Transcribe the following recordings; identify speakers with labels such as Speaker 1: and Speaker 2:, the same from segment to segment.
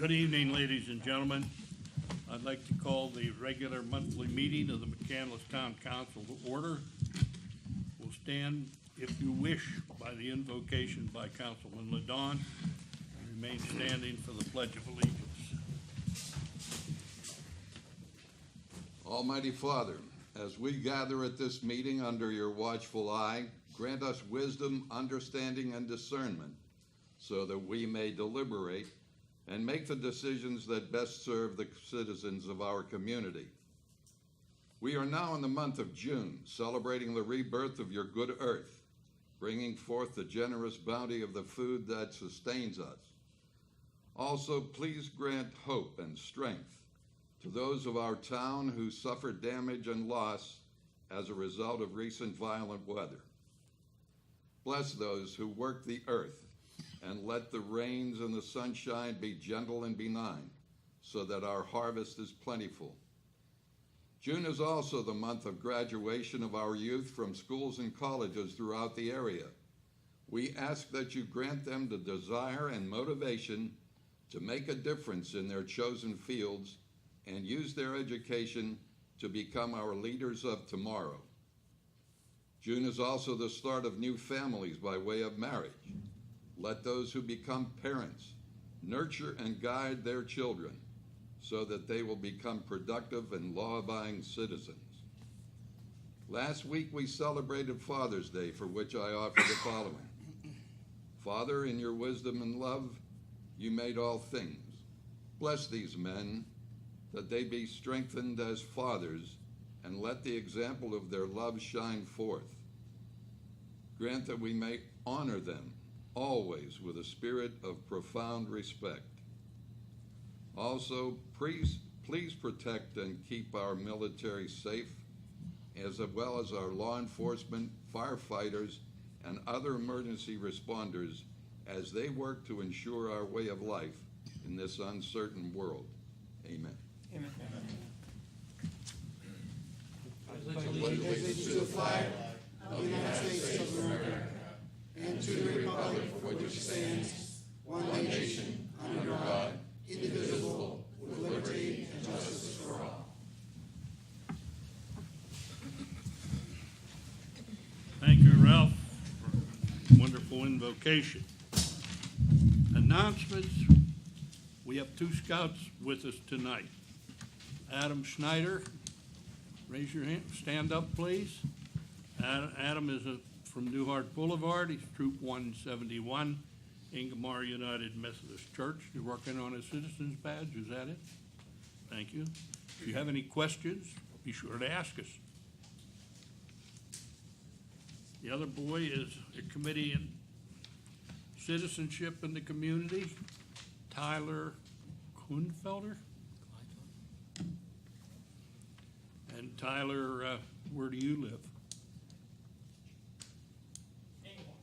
Speaker 1: Good evening, ladies and gentlemen. I'd like to call the regular monthly meeting of the McCandless Town Council to order. We'll stand, if you wish, by the invocation by Councilman Ladon. Remain standing for the Pledge of Allegiance.
Speaker 2: Almighty Father, as we gather at this meeting under your watchful eye, grant us wisdom, understanding, and discernment, so that we may deliberate and make the decisions that best serve the citizens of our community. We are now in the month of June, celebrating the rebirth of your good earth, bringing forth the generous bounty of the food that sustains us. Also, please grant hope and strength to those of our town who suffered damage and loss as a result of recent violent weather. Bless those who work the earth, and let the rains and the sunshine be gentle and benign, so that our harvest is plentiful. June is also the month of graduation of our youth from schools and colleges throughout the area. We ask that you grant them the desire and motivation to make a difference in their chosen fields and use their education to become our leaders of tomorrow. June is also the start of new families by way of marriage. Let those who become parents nurture and guide their children so that they will become productive and law-abiding citizens. Last week we celebrated Father's Day, for which I offer the following. Father, in your wisdom and love, you made all things. Bless these men, that they be strengthened as fathers, and let the example of their love shine forth. Grant that we may honor them always with a spirit of profound respect. Also, please protect and keep our military safe, as well as our law enforcement, firefighters, and other emergency responders as they work to ensure our way of life in this uncertain world. Amen.
Speaker 3: Amen.
Speaker 4: I pledge allegiance to the flag of the United States of America and to the republic for which it stands, one nation, under God, indivisible, with liberty and justice for all.
Speaker 1: Thank you, Ralph, for a wonderful invocation. Announcements. We have two scouts with us tonight. Adam Schneider, raise your hand, stand up, please. Adam is from Newhart Boulevard. He's Troop 171, Ingomar United Methodist Church. You're working on a citizen's badge, is that it? Thank you. If you have any questions, be sure to ask us. The other boy is a committee in citizenship in the community, Tyler Kuhnfelder. And Tyler, where do you live?
Speaker 3: Ingomar.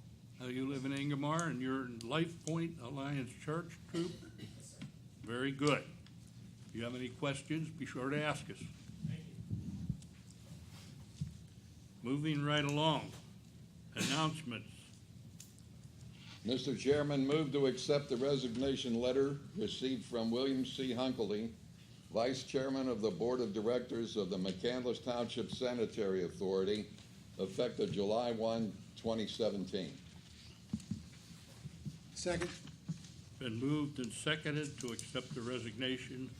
Speaker 1: Oh, you live in Ingomar, and you're in Life Point Alliance Church Troop?
Speaker 3: Yes, sir.
Speaker 1: Very good. If you have any questions, be sure to ask us.
Speaker 3: Thank you.
Speaker 1: Moving right along. Announcements.
Speaker 2: Mr. Chairman, move to accept the resignation letter received from William C. Hunkley, Vice Chairman of the Board of Directors of the McCandless Township Sanitary Authority, effective July 1, 2017.
Speaker 4: Second.
Speaker 1: Been moved and seconded to accept the resignation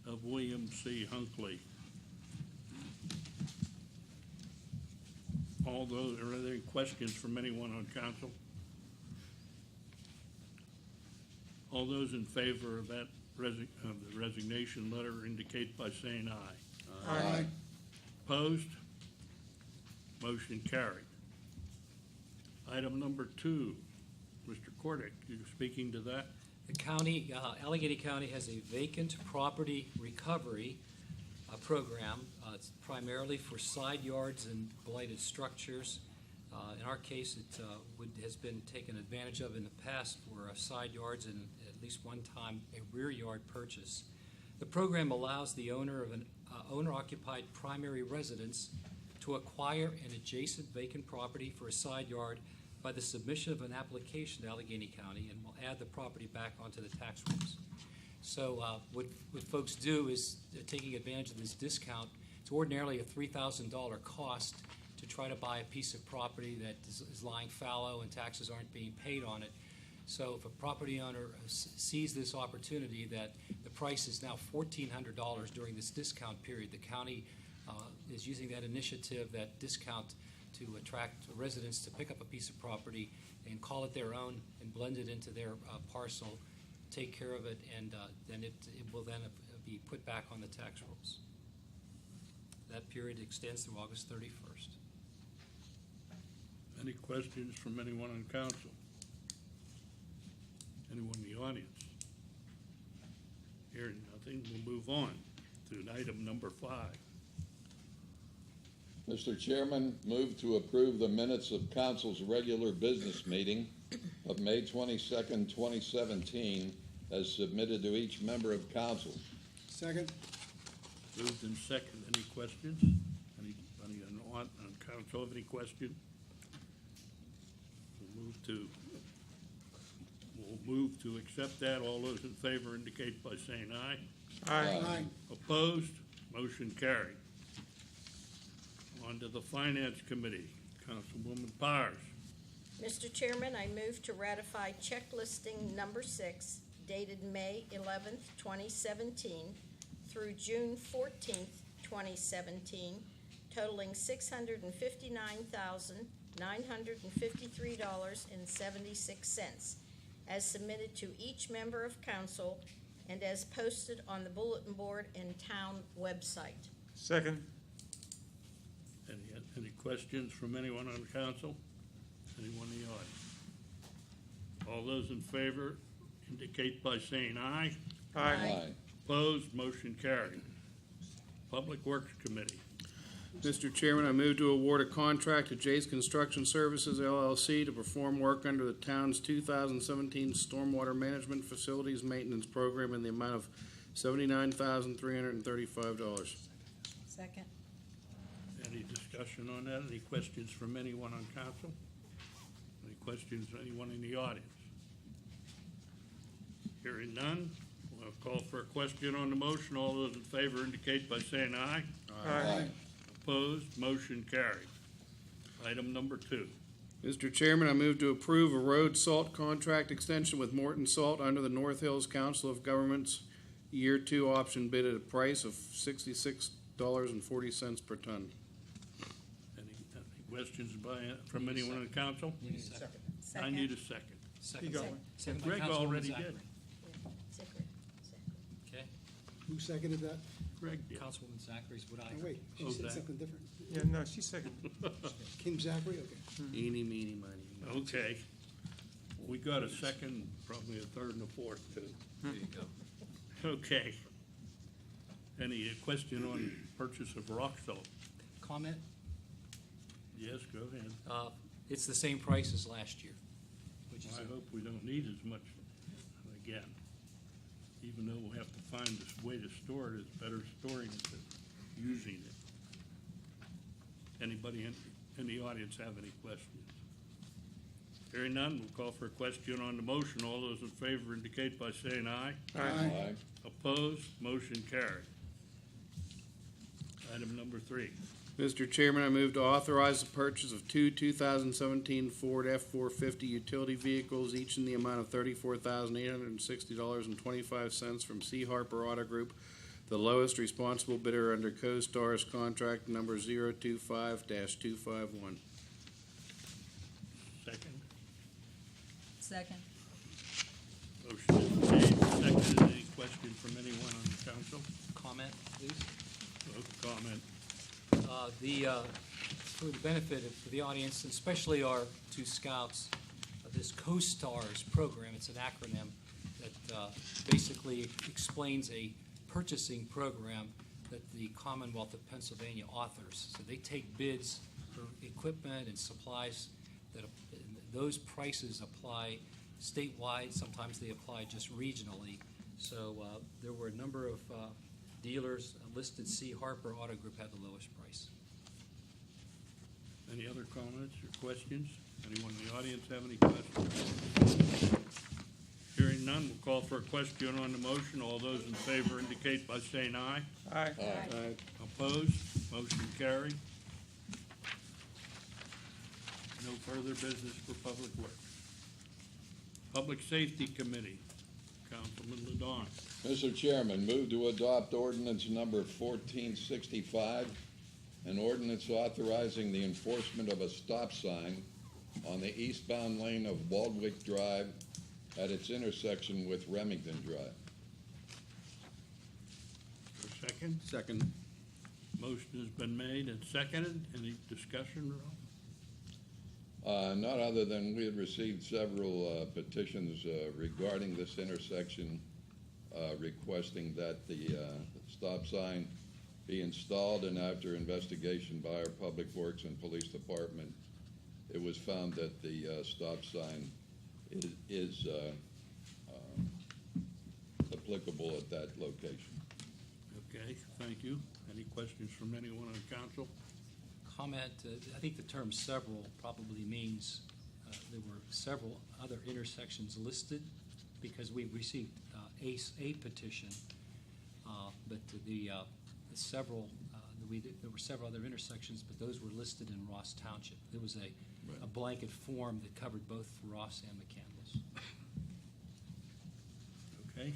Speaker 1: of William C. Hunkley. Are there any questions from anyone on council? All those in favor of that the resignation letter indicate by saying aye.
Speaker 4: Aye.
Speaker 1: Opposed? Motion carried. Item number 2, Mr. Kordick, you speaking to that?
Speaker 5: The county, Allegheny County has a vacant property recovery program. It's primarily for side yards and blighted structures. In our case, it has been taken advantage of in the past for side yards and at least one time a rear yard purchase. The program allows the owner of an owner-occupied primary residence to acquire an adjacent vacant property for a side yard by the submission of an application to Allegheny County, and will add the property back onto the tax rolls. So what folks do is taking advantage of this discount. It's ordinarily a $3,000 cost to try to buy a piece of property that is lying fallow and taxes aren't being paid on it. So if a property owner sees this opportunity that the price is now $1,400 during this discount period, the county is using that initiative, that discount, to attract residents to pick up a piece of property and call it their own and blend it into their parcel, take care of it, and then it will then be put back on the tax rolls. That period extends through August 31st.
Speaker 1: Any questions from anyone on council? Anyone in the audience? Hearing nothing, we'll move on to item number 5.
Speaker 2: Mr. Chairman, move to approve the minutes of council's regular business meeting of May 22nd, 2017, as submitted to each member of council.
Speaker 4: Second.
Speaker 1: Moved in second. Any questions? Anybody on council have any questions? We'll move to accept that. All those in favor indicate by saying aye.
Speaker 4: Aye.
Speaker 1: Opposed? Motion carried. On to the Finance Committee. Councilwoman Powers.
Speaker 6: Mr. Chairman, I move to ratify check listing number 6 dated May 11th, 2017 through June 14th, 2017, totaling $659,953.76, as submitted to each member of council and as posted on the bulletin board and town website.
Speaker 7: Second.
Speaker 1: Any questions from anyone on council? Anyone in the audience? All those in favor indicate by saying aye.
Speaker 6: Aye.
Speaker 1: Opposed? Motion carried. Public Works Committee.
Speaker 7: Mr. Chairman, I move to award a contract to Jay's Construction Services LLC to perform work under the town's 2017 Stormwater Management Facilities Maintenance Program in the amount of $79,335.
Speaker 6: Second.
Speaker 1: Any discussion on that? Any questions from anyone on council? Any questions from anyone in the audience? Hearing none, we'll call for a question on the motion. All those in favor indicate by saying aye.
Speaker 2: Aye.
Speaker 1: Opposed? Motion carried. Item number 2.
Speaker 7: Mr. Chairman, I move to approve a road salt contract extension with Morton Salt under the North Hills Council of Governments Year 2 option bid at a price of $66.40 per ton.
Speaker 1: Any questions from anyone on council?
Speaker 5: Need a second.
Speaker 1: I need a second.
Speaker 5: Second.
Speaker 4: You go.
Speaker 5: Second by
Speaker 1: Greg
Speaker 5: Councilwoman
Speaker 1: already
Speaker 5: Zachary.
Speaker 1: did.
Speaker 6: Second.
Speaker 5: Okay.
Speaker 4: Who seconded that?
Speaker 1: Greg did.
Speaker 5: Councilwoman Zachary's what I
Speaker 4: Oh,
Speaker 5: heard.
Speaker 4: wait, she
Speaker 1: Oh,
Speaker 4: said
Speaker 1: Zach.
Speaker 4: something different.
Speaker 7: Yeah, no, she's second.
Speaker 4: Kim Zachary, okay.
Speaker 1: Eeny, meeny, miny. Okay. We got a second, probably a third and a fourth, too.
Speaker 5: There you go.
Speaker 1: Okay. Any question on purchase of rock salt?
Speaker 5: Comment?
Speaker 1: Yes, go ahead.
Speaker 5: It's the same price as last year, which is
Speaker 1: I hope we don't need as much again. Even though we'll have to find this way to store it, it's better storing it than using it. Anybody in the audience have any questions? Hearing none, we'll call for a question on the motion. All those in favor indicate by saying aye.
Speaker 2: Aye.
Speaker 1: Opposed? Motion carried. Item number 3.
Speaker 7: Mr. Chairman, I move to authorize the purchase of two 2017 Ford F-450 utility vehicles, each in the amount of $34,860.25 from C. Harper Auto Group, the lowest responsible bidder under CoStar's contract number 025-251.
Speaker 1: Second.
Speaker 8: Second.
Speaker 1: Motion is made, seconded. Any question from anyone on the council?
Speaker 5: comment, please.
Speaker 1: No comment.
Speaker 5: For the benefit of the audience, and especially our two scouts, this CoStars program, it's an acronym that basically explains a purchasing program that the Commonwealth of Pennsylvania authors. So they take bids for equipment and supplies that those prices apply statewide. Sometimes they apply just regionally. So there were a number of dealers listed. C. Harper Auto Group had the lowest price.
Speaker 1: Any other comments or questions? Anyone in the audience have any questions? Hearing none, we'll call for a question on the motion. All those in favor indicate by saying aye.
Speaker 7: Aye.
Speaker 1: Opposed? Motion carried. No further business for Public Works. Public Safety Committee, Councilman Ladon.
Speaker 2: Mr. Chairman, move to adopt ordinance number 1465, an ordinance authorizing the enforcement of a stop sign on the eastbound lane of Waldwick Drive at its intersection with Remington Drive.
Speaker 1: For a second?
Speaker 7: Second.
Speaker 1: Motion has been made and seconded. Any discussion, Ralph?
Speaker 2: Not other than we had received several petitions regarding this intersection, requesting that the stop sign be installed, and after investigation by our Public Works and Police Department, it was found that the stop sign is applicable at that location.
Speaker 1: Okay, thank you. Any questions from anyone on council?
Speaker 5: Comment, I think the term several probably means there were several other intersections listed, because we received a petition, but there were several other intersections, but those were listed in Ross Township. There was a blanket form that covered both Ross and McCandless.
Speaker 1: Okay.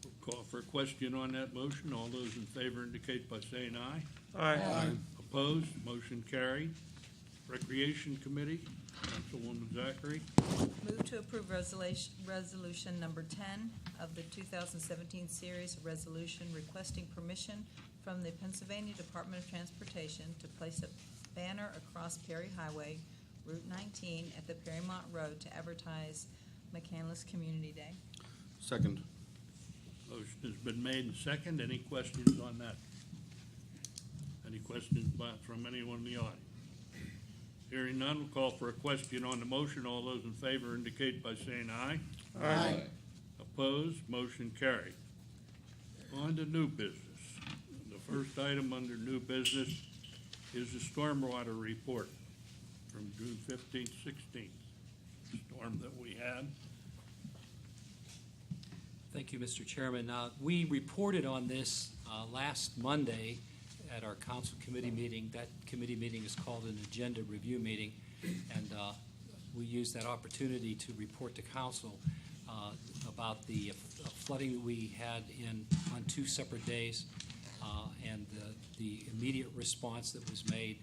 Speaker 1: We'll call for a question on that motion. All those in favor indicate by saying aye.
Speaker 7: Aye.
Speaker 1: Opposed? Motion carried. Recreation Committee, Councilwoman Zachary.
Speaker 8: Move to approve resolution number 10 of the 2017 series, a resolution requesting permission from the Pennsylvania Department of Transportation to place a banner across Perry Highway, Route 19 at the Perrymont Road to advertise McCandless Community Day.
Speaker 7: Second.
Speaker 1: Motion has been made and second. Any questions on that? Any questions from anyone in the audience? Hearing none, we'll call for a question on the motion. All those in favor indicate by saying aye.
Speaker 2: Aye.
Speaker 1: Opposed? Motion carried. On to new business. The first item under new business is the stormwater report from June 15th, 16th, storm that we had.
Speaker 5: Thank you, Mr. Chairman. We reported on this last Monday at our council committee meeting. That committee meeting is called an agenda review meeting, and we used that opportunity to report to council about the flooding that we had on 2 separate days, and the immediate response that was made,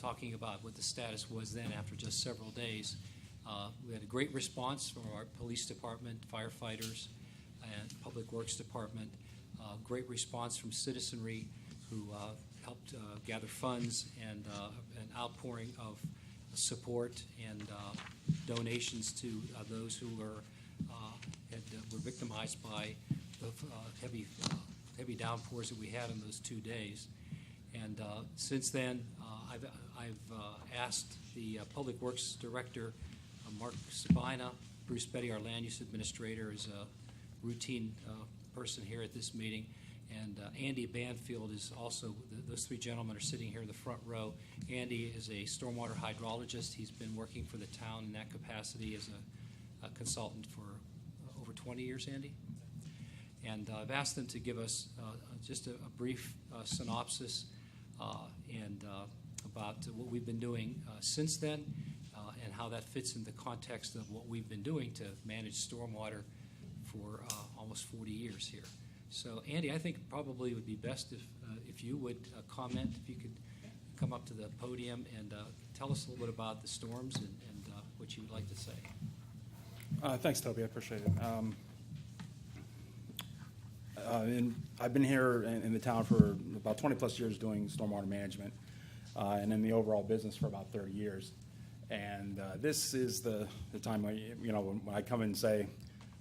Speaker 5: talking about what the status was then after just several days. We had a great response from our police department, firefighters, and Public Works Department. Great response from citizenry who helped gather funds, and an outpouring of support and donations to those who were victimized by the heavy downpours that we had on those 2 days. And since then, I've asked the Public Works Director, Mark Sabina, Bruce Betty, our Land Use Administrator, is a routine person here at this meeting, and Andy Banfield is also, those 3 gentlemen are sitting here in the front row. Andy is a stormwater hydrologist. He's been working for the town in that capacity as a consultant for over 20 years, Andy. And I've asked them to give us just a brief synopsis and about what we've been doing since then, and how that fits in the context of what we've been doing to manage stormwater for almost 40 years here. So, Andy, I think probably it would be best if you would comment, if you could come up to the podium and tell us a little bit about the storms and what you would like to say.
Speaker 9: Thanks, Toby. I appreciate it. And I've been here in the town for about 20-plus years doing stormwater management, and in the overall business for about 30 years. And this is the time when I come in and say,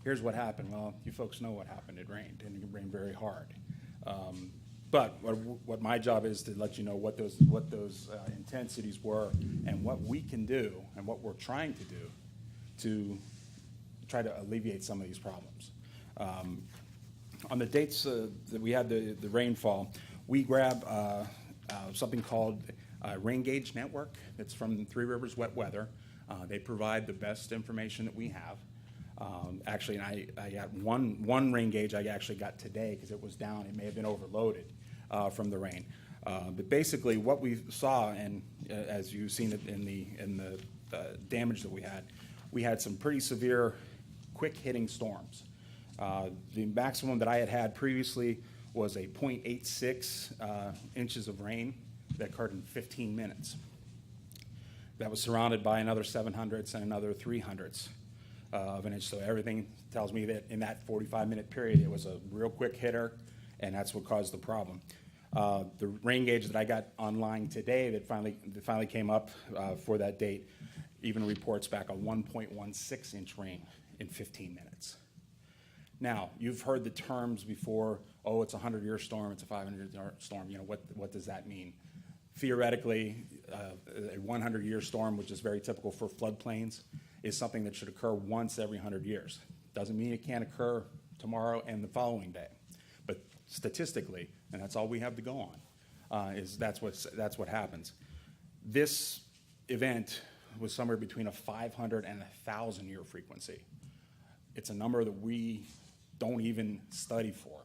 Speaker 9: here's what happened. Well, you folks know what happened. It rained, and it rained very hard. But what my job is to let you know what those intensities were, and what we can do, and what we're trying to do to try to alleviate some of these problems. On the dates that we had the rainfall, we grab something called Rain Gauge Network. It's from Three Rivers Wet Weather. They provide the best information that we have. Actually, and I got one rain gauge I actually got today because it was down. It may have been overloaded from the rain. But basically, what we saw, and as you've seen it in the damage that we had some pretty severe, quick-hitting storms. The maximum that I had previously was a 0.86 inches of rain that occurred in 15 minutes. That was surrounded by another 700ths and another 300ths of an inch. So everything tells me that in that 45-minute period, it was a real quick hitter, and that's what caused the problem. The rain gauge that I got online today that finally came up for that date even reports back a 1.16 inch rain in 15 minutes. Now, you've heard the terms before, oh, it's a 100-year storm, it's a 500-year storm. You know, what does that mean? Theoretically, a 100-year storm, which is very typical for floodplains, is something that should occur once every 100 years. Doesn't mean it can't occur tomorrow and the following day. But statistically, and that's all we have to go on, is that's what happens. This event was somewhere between a 500 and 1,000-year frequency. It's a number that we don't even study for,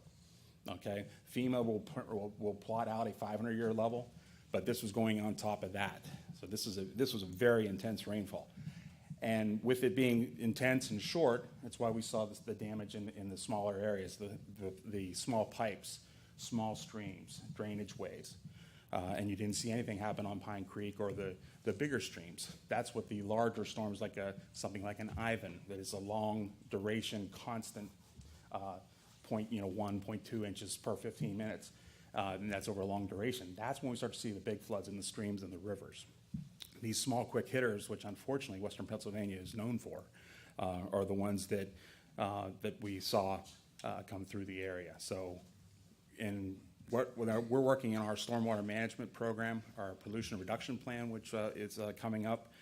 Speaker 9: okay? FEMA will plot out a 500-year level, but this was going on top of that. So this was a very intense rainfall. And with it being intense and short, that's why we saw the damage in the smaller areas, the small pipes, small streams, drainage ways. And you didn't see anything happen on Pine Creek or the bigger streams. That's what the larger storms, like something like an Ivan, that is a long duration, constant 1.2 inches per 15 minutes, and that's over a long duration. That's when we start to see the big floods in the streams and the rivers. These small, quick hitters, which unfortunately Western Pennsylvania is known for, are the ones that we saw come through the area. So, we're working in our stormwater management program, our pollution reduction plan, which is coming up,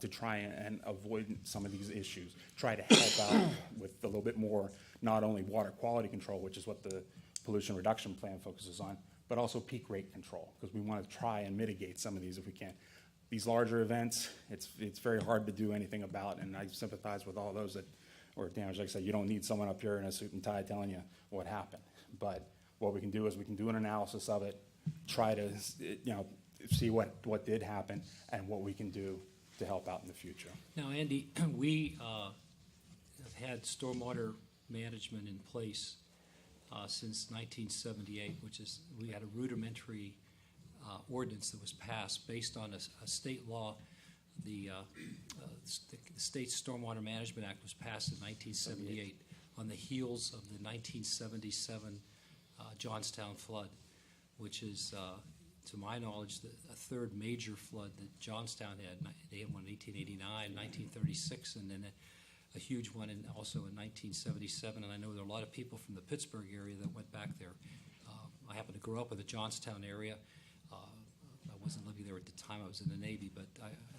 Speaker 9: to try and avoid some of these issues. Try to help out with a little bit more, not only water quality control, which is what the pollution reduction plan focuses on, but also peak rate control, because we want to try and mitigate some of these if we can. These larger events, it's very hard to do anything about, and I sympathize with all those that were damaged. Like I said, you don't need someone up here in a suit and tie telling you what happened. But what we can do is we can do an analysis of it, try to see what did happen and what we can do to help out in the future.
Speaker 5: Now, Andy, we have had stormwater management in place since 1978, we had a rudimentary ordinance that was passed based on a state law. The State Stormwater Management Act was passed in 1978 on the heels of the 1977 Johnstown flood, which is, to my knowledge, a third major flood that Johnstown had. They had one in 1889, 1936, and then a huge one also in 1977. And I know there are a lot of people from the Pittsburgh area that went back there. I happen to grow up in the Johnstown area. I wasn't living there at the time. I was in the Navy, but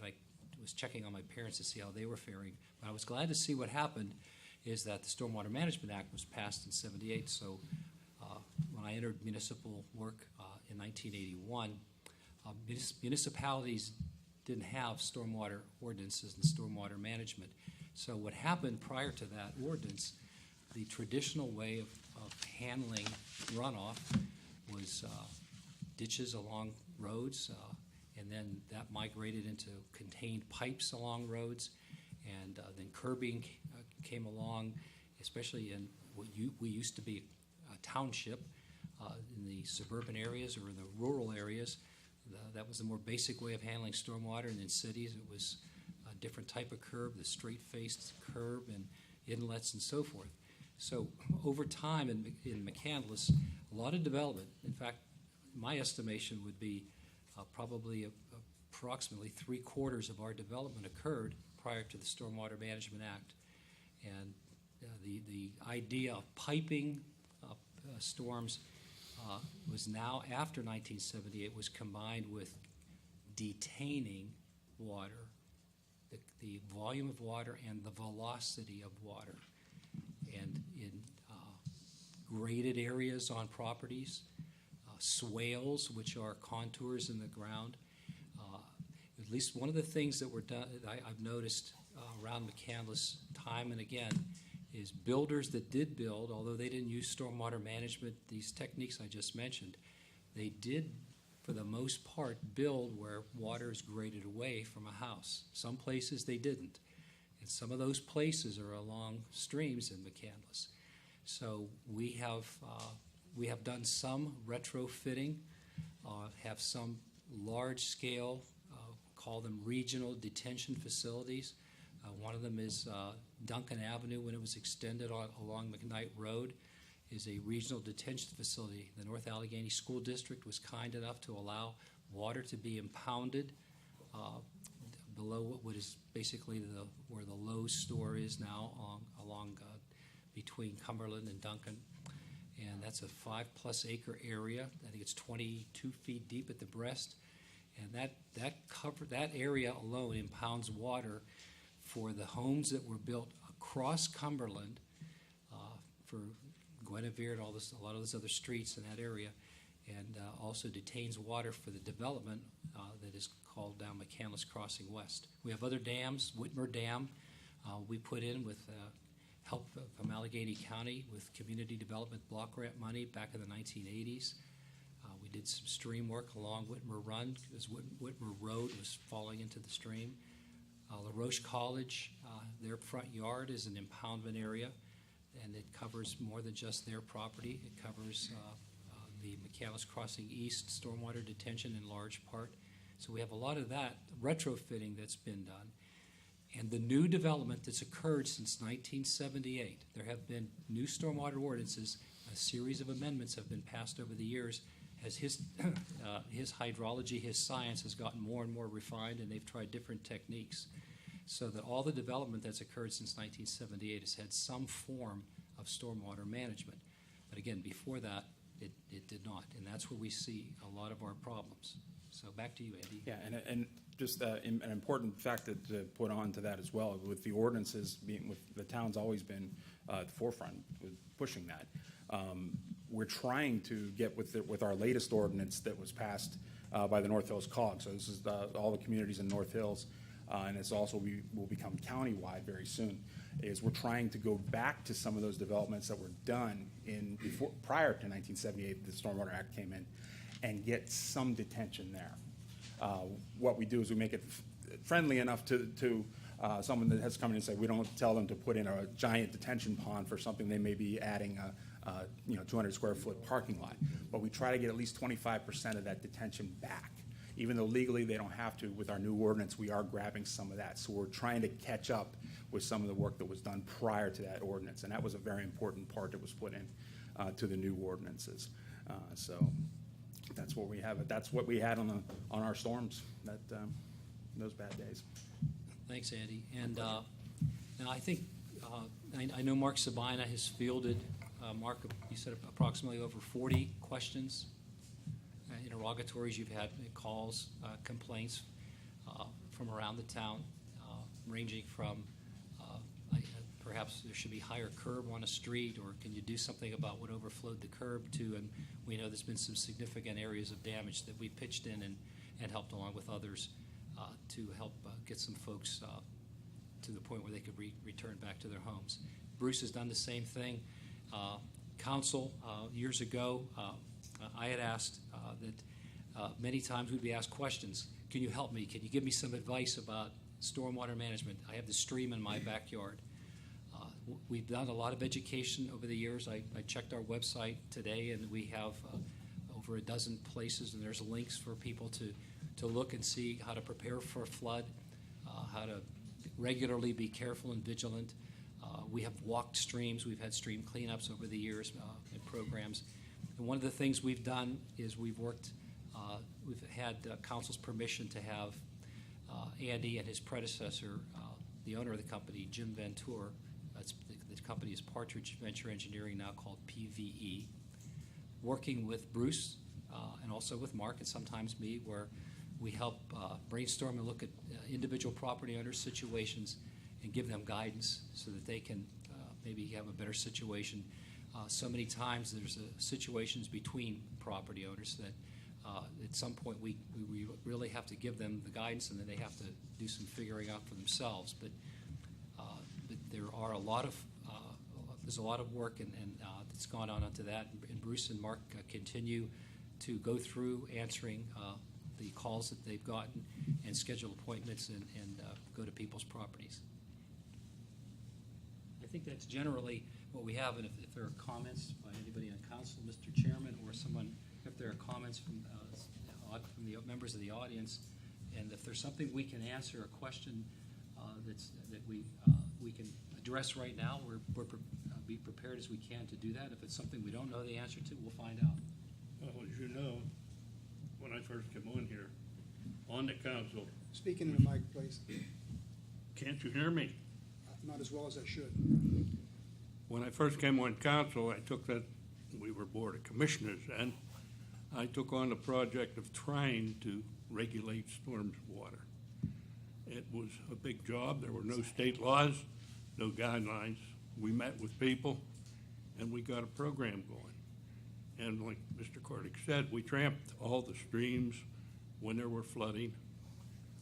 Speaker 5: I was checking on my parents to see how they were faring. But I was glad to see what happened is that the Stormwater Management Act was passed in '78. So when I entered municipal work in 1981, municipalities didn't have stormwater ordinances and stormwater management. So what happened prior to that ordinance, the traditional way of handling runoff was ditches along roads, and then that migrated into contained pipes along roads, and then curbing came along, especially in what we used to be a township. In the suburban areas or in the rural areas, that was the more basic way of handling stormwater, and in cities it was a different type of curb, the straight-faced curb and inlets and so forth. So over time in McCandless, a lot of development. In fact, my estimation would be probably approximately 3/4 of our development occurred prior to the Stormwater Management Act. And the idea of piping storms was now, after 1978, was combined with detaining water, the volume of water and the velocity of water. And in graded areas on properties, swales, which are contours in the ground, at least one of the things that were done, that I've noticed around McCandless time and again, is builders that did build, although they didn't use stormwater management, these techniques I just mentioned, they did, for the most part, build where water is graded away from a house. Some places they didn't. And some of those places are along streams in McCandless. So we have done some retrofitting, have some large-scale, call them regional detention facilities. One of them is Duncan Avenue, when it was extended along McKnight Road, is a regional detention facility. The North Allegheny School District was kind enough to allow water to be impounded below what is basically where the Lowe's store is now along between Cumberland and Duncan. And that's a 5+ acre area. I think it's 22 feet deep at the breast. And that area alone impounds water for the homes that were built across Cumberland, for Guinevere and a lot of those other streets in that area, and also detains water for the development that is called down McCandless Crossing West. We have other dams. Whitmer Dam we put in with help from Allegheny County with community development block grant money back in the 1980s. We did some stream work along Whitmer Run because Whitmer Road was falling into the stream. LaRoche College, their front yard is an impoundment area, and it covers more than just their property. It covers the McCandless Crossing East stormwater detention in large part. So we have a lot of that retrofitting that's been done. And the new development that's occurred since 1978, there have been new stormwater ordinances. A series of amendments have been passed over the years as his hydrology, his science has gotten more and more refined, and they've tried different techniques. So that all the development that's occurred since 1978 has had some form of stormwater management. But again, before that, it did not, and that's where we see a lot of our problems. So back to you, Andy.
Speaker 9: Yeah, and just an important fact to put on to that as well, with the ordinances being, with the town's always been at the forefront with pushing that. We're trying to get with our latest ordinance that was passed by the North Hills COG. So this is all the communities in North Hills, and it's also will become countywide very soon. Is we're trying to go back to some of those developments that were done prior to 1978, the Stormwater Act came in, and get some detention there. What we do is we make it friendly enough to someone that has come in and say, we don't tell them to put in a giant detention pond for something they may be adding a 200 square foot parking lot. But we try to get at least 25% of that detention back. Even though legally they don't have to, with our new ordinance, we are grabbing some of that. So we're trying to catch up with some of the work that was done prior to that ordinance. And that was a very important part that was put in to the new ordinances. So that's what we have. That's what we had on our storms, those bad days.
Speaker 5: Thanks, Andy. And now I think, I know Mark Sabina has fielded, Mark, you said approximately over 40 questions, interrogatories. You've had calls, complaints from around the town, ranging from perhaps there should be higher curb on a street, or can you do something about what overflowed the curb to, and we know there's been some significant areas of damage that we pitched in and helped along with others to help get some folks to the point where they could return back to their homes. Bruce has done the same thing. Council, years ago, I had asked that many times we'd be asked questions. Can you help me? Can you give me some advice about stormwater management? I have the stream in my backyard. We've done a lot of education over the years. I checked our website today, and we have over a dozen places, and there's links for people to look and see how to prepare for a flood, how to regularly be careful and vigilant. We have walked streams. We've had stream cleanups over the years in programs. And one of the things we've done is we've had council's permission to have Andy and his predecessor, the owner of the company, Jim Ventura, the company is Partridge Venture Engineering, now called PVE, working with Bruce and also with Mark and sometimes me, where we help brainstorm and look at individual property owners' situations and give them guidance so that they can maybe have a better situation. So many times there's situations between property owners that At some point, we really have to give them the guidance, and then they have to do some figuring out for themselves. But there are there's a lot of work and that's gone on onto that. And Bruce and Mark continue to go through answering the calls that they've gotten and schedule appointments and go to people's properties. I think that's generally what we have, and if there are comments by anybody on council, Mr. Chairman, or someone, if there are comments from the members of the audience, and if there's something we can answer, a question that we can address right now, we're be prepared as we can to do that. If it's something we don't know the answer to, we'll find out.
Speaker 1: Well, as you know, when I first came on here, on the council,
Speaker 4: Speak into the mic, please.
Speaker 1: can't you hear me?
Speaker 4: Not as well as I should.
Speaker 1: When I first came on council, I took that, we were Board of Commissioners then, I took on the project of trying to regulate storm water. It was a big job. There were no state laws, no guidelines. We met with people, and we got a program going. And like Mr. Cordick said, we tramped all the streams when there were flooding.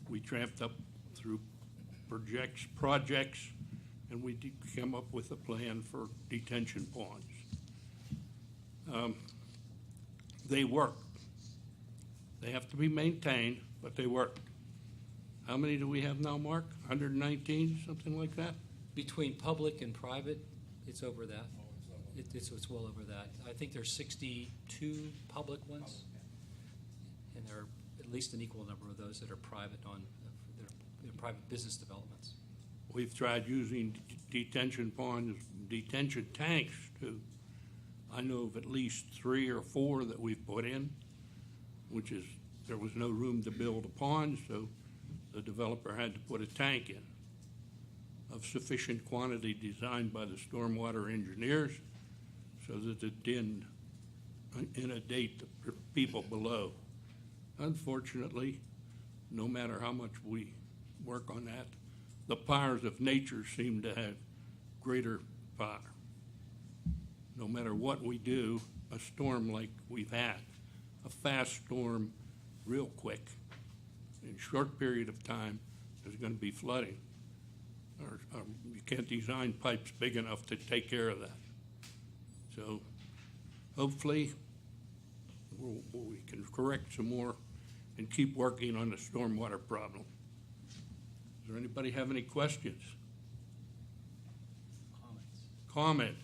Speaker 1: We tramped up through projects, and we came up with a plan for detention ponds. They work. They have to be maintained, but they work. How many do we have now, Mark? 119, something like that?
Speaker 5: Between public and private, it's over that. It's well over that. I think there's 62 public ones, and there are at least an equal number of those that are private they're private business developments.
Speaker 1: We've tried using detention ponds, detention tanks too. I know of at least 3 or 4 that we've put in, which is, there was no room to build a pond, so the developer had to put a tank in of sufficient quantity designed by the stormwater engineers so that it didn't inundate the people below. Unfortunately, no matter how much we work on that, the powers of nature seem to have greater power. No matter what we do, a storm like we've had, a fast storm real quick, in a short period of time, there's going to be flooding. Or you can't design pipes big enough to take care of that. So hopefully we can correct some more and keep working on the stormwater problem. Does there anybody have any questions? Comments?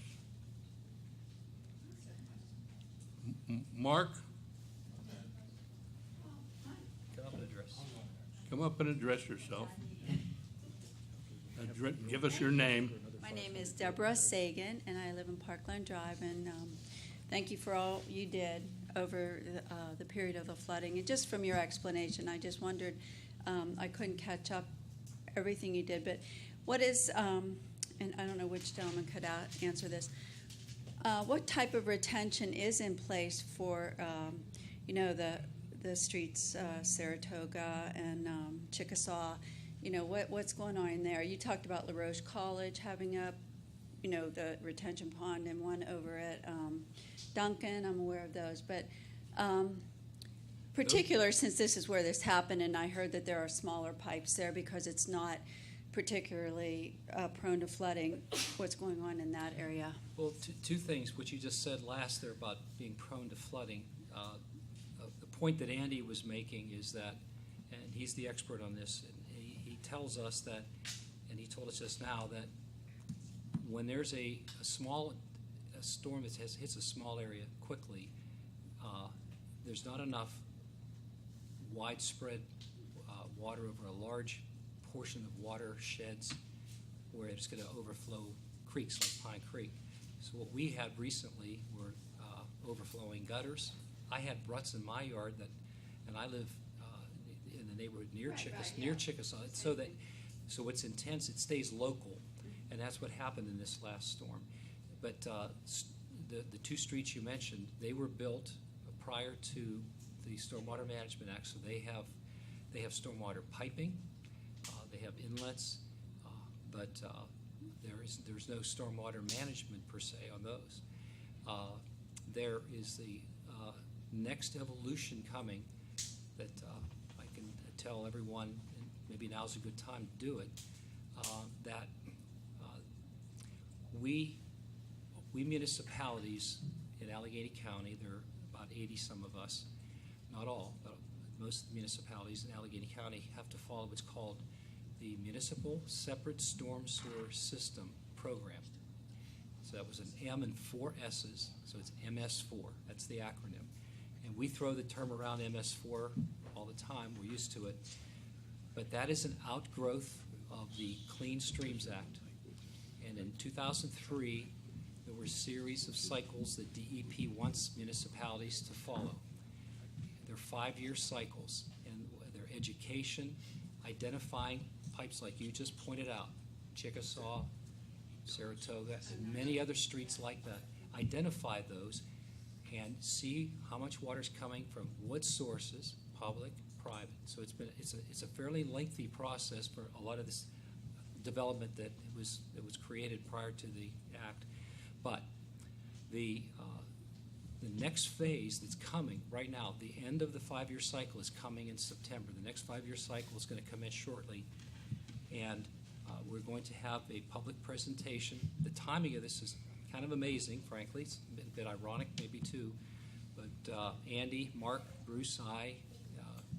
Speaker 1: Mark? Come up and address yourself. Give us your name.
Speaker 10: My name is Deborah Sagan, and I live in Parkland Drive, and thank you for all you did over the period of the flooding. And just from your explanation, I just wondered, I couldn't catch up everything you did, but what is, and I don't know which gentleman could answer this, what type of retention is in place for, the streets, Saratoga and Chickasaw? What's going on in there? You talked about LaRoche College having up, the retention pond, and one over at Duncan. I'm aware of those. But particular, since this is where this happened, and I heard that there are smaller pipes there because it's not particularly prone to flooding, what's going on in that area?
Speaker 5: Well, two things. What you just said last there about being prone to flooding. The point that Andy was making is that, and he's the expert on this, and he tells us that, and he told us just now, that when there's a storm that hits a small area quickly, there's not enough widespread water over a large portion of watersheds where it's going to overflow creeks like Pine Creek. So what we had recently were overflowing gutters. I had ruts in my yard and I live in the neighborhood near Chickasaw. So it's intense. It stays local, and that's what happened in this last storm. But the 2 streets you mentioned, they were built prior to the Stormwater Management Act, so they have stormwater piping, they have inlets, but there's no stormwater management per se on those. There is the next evolution coming that I can tell everyone, and maybe now's a good time to do it, that we municipalities in Allegheny County, there are about 80 some of us, not all, but most municipalities in Allegheny County have to follow what's called the Municipal Separate Storm Sewer System Program. So that was an M and 4 S's, so it's MS4. That's the acronym. And we throw the term around MS4 all the time. We're used to it. But that is an outgrowth of the Clean Streams Act. And in 2003, there were a series of cycles that DEP wants municipalities to follow. They're 5-year cycles, and they're education, identifying pipes like you just pointed out, Chickasaw, Saratoga, and many other streets like that. Identify those and see how much water is coming from what sources, public, private. So it's a fairly lengthy process for a lot of this development that was created prior to the act. But the next phase that's coming right now, the end of the 5-year cycle is coming in September. The next 5-year cycle is going to commence shortly, and we're going to have a public presentation. The timing of this is kind of amazing, frankly. It's a bit ironic, maybe too. But Andy, Mark, Bruce,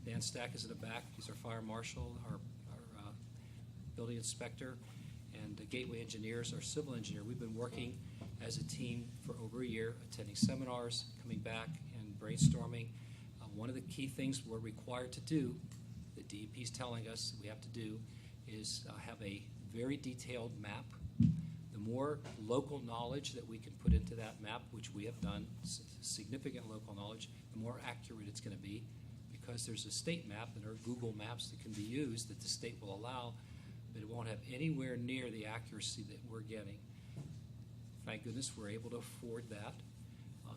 Speaker 5: Dan Stack is in the back. He's our fire marshal, our building inspector, and Gateway Engineers, our civil engineer. We've been working as a team for over a year, attending seminars, coming back and brainstorming. One of the key things we're required to do, that DEP is telling us we have to do, is have a very detailed map. The more local knowledge that we can put into that map, which we have done, significant local knowledge, the more accurate it's going to be, because there's a state map and there are Google Maps that can be used that the state will allow, but it won't have anywhere near the accuracy that we're getting. Thank goodness we're able to afford that,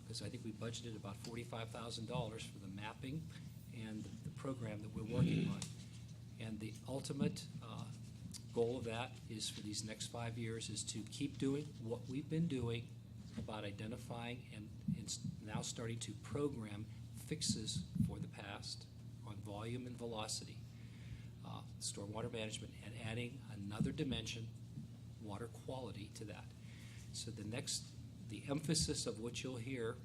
Speaker 5: because I think we budgeted about $45,000 for the mapping and the program that we're working on. And the ultimate goal of that is for these next 5 years is to keep doing what we've been doing about identifying and now starting to program fixes for the past on volume and velocity, stormwater management, and adding another dimension, water quality, to that. So the emphasis of what you'll hear,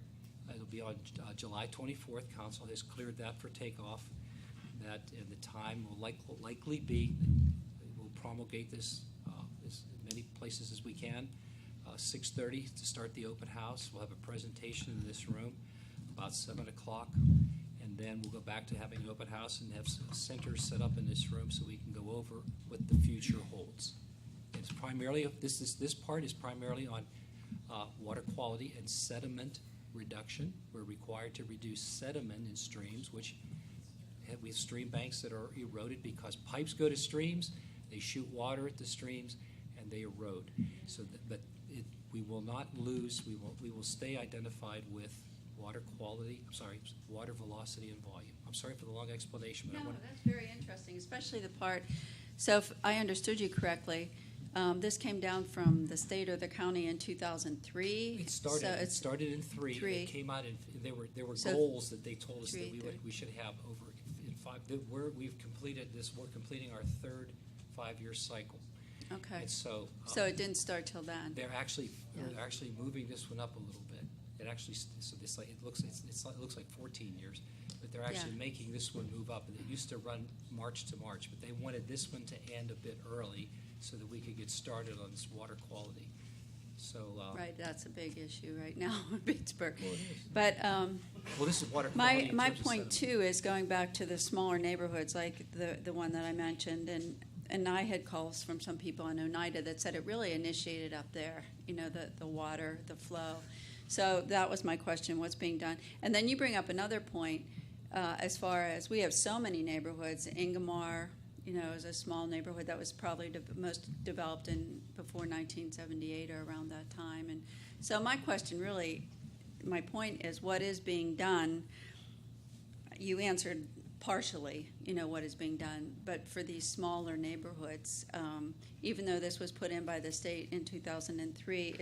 Speaker 5: it'll be on July 24th. Council has cleared that for takeoff. That and the time will likely be, we'll promulgate this as many places as we can. 6:30 to start the open house. We'll have a presentation in this room about 7 o'clock, and then we'll go back to having an open house and have some centers set up in this room so we can go over what the future holds. It's primarily, this part is primarily on water quality and sediment reduction. We're required to reduce sediment in streams, which we have stream banks that are eroded because pipes go to streams, they shoot water at the streams, and they erode. So, we will not lose. We will stay identified with water quality. Water velocity and volume. I'm sorry for the long explanation, but
Speaker 10: No, that's very interesting, especially the part. So, if I understood you correctly, this came down from the state or the county in 2003.
Speaker 5: It started.
Speaker 10: So
Speaker 5: It started in three. It came out in. There were
Speaker 10: So
Speaker 5: goals that they told us that
Speaker 10: 3,
Speaker 5: we should have over in 5. We've completed this. We're completing our third 5-year cycle.
Speaker 10: Okay.
Speaker 5: And so.
Speaker 10: So it didn't start till then.
Speaker 5: They're actually
Speaker 10: Yeah.
Speaker 5: moving this one up a little bit. It actually it looks like 14 years, but they're actually
Speaker 10: Yeah.
Speaker 5: making this one move up. And it used to run March to March, but they wanted this one to end a bit early so that we could get started on this water quality. So
Speaker 10: Right, that's a big issue right now in Pittsburgh.
Speaker 5: Well, it is.
Speaker 10: But
Speaker 5: well, this is water quality.
Speaker 10: my
Speaker 5: in terms of
Speaker 10: point
Speaker 5: sediment.
Speaker 10: too is going back to the smaller neighborhoods like the one that I mentioned, and I had calls from some people in Oneida that said it really initiated up there, the water, the flow. So that was my question, what's being done? And then you bring up another point, as far as we have so many neighborhoods. Ingomar, is a small neighborhood that was probably most developed before 1978 or around that time. And so my question really, my point is, what is being done? You answered partially, what is being done. But for these smaller neighborhoods, even though this was put in by the state in 2003,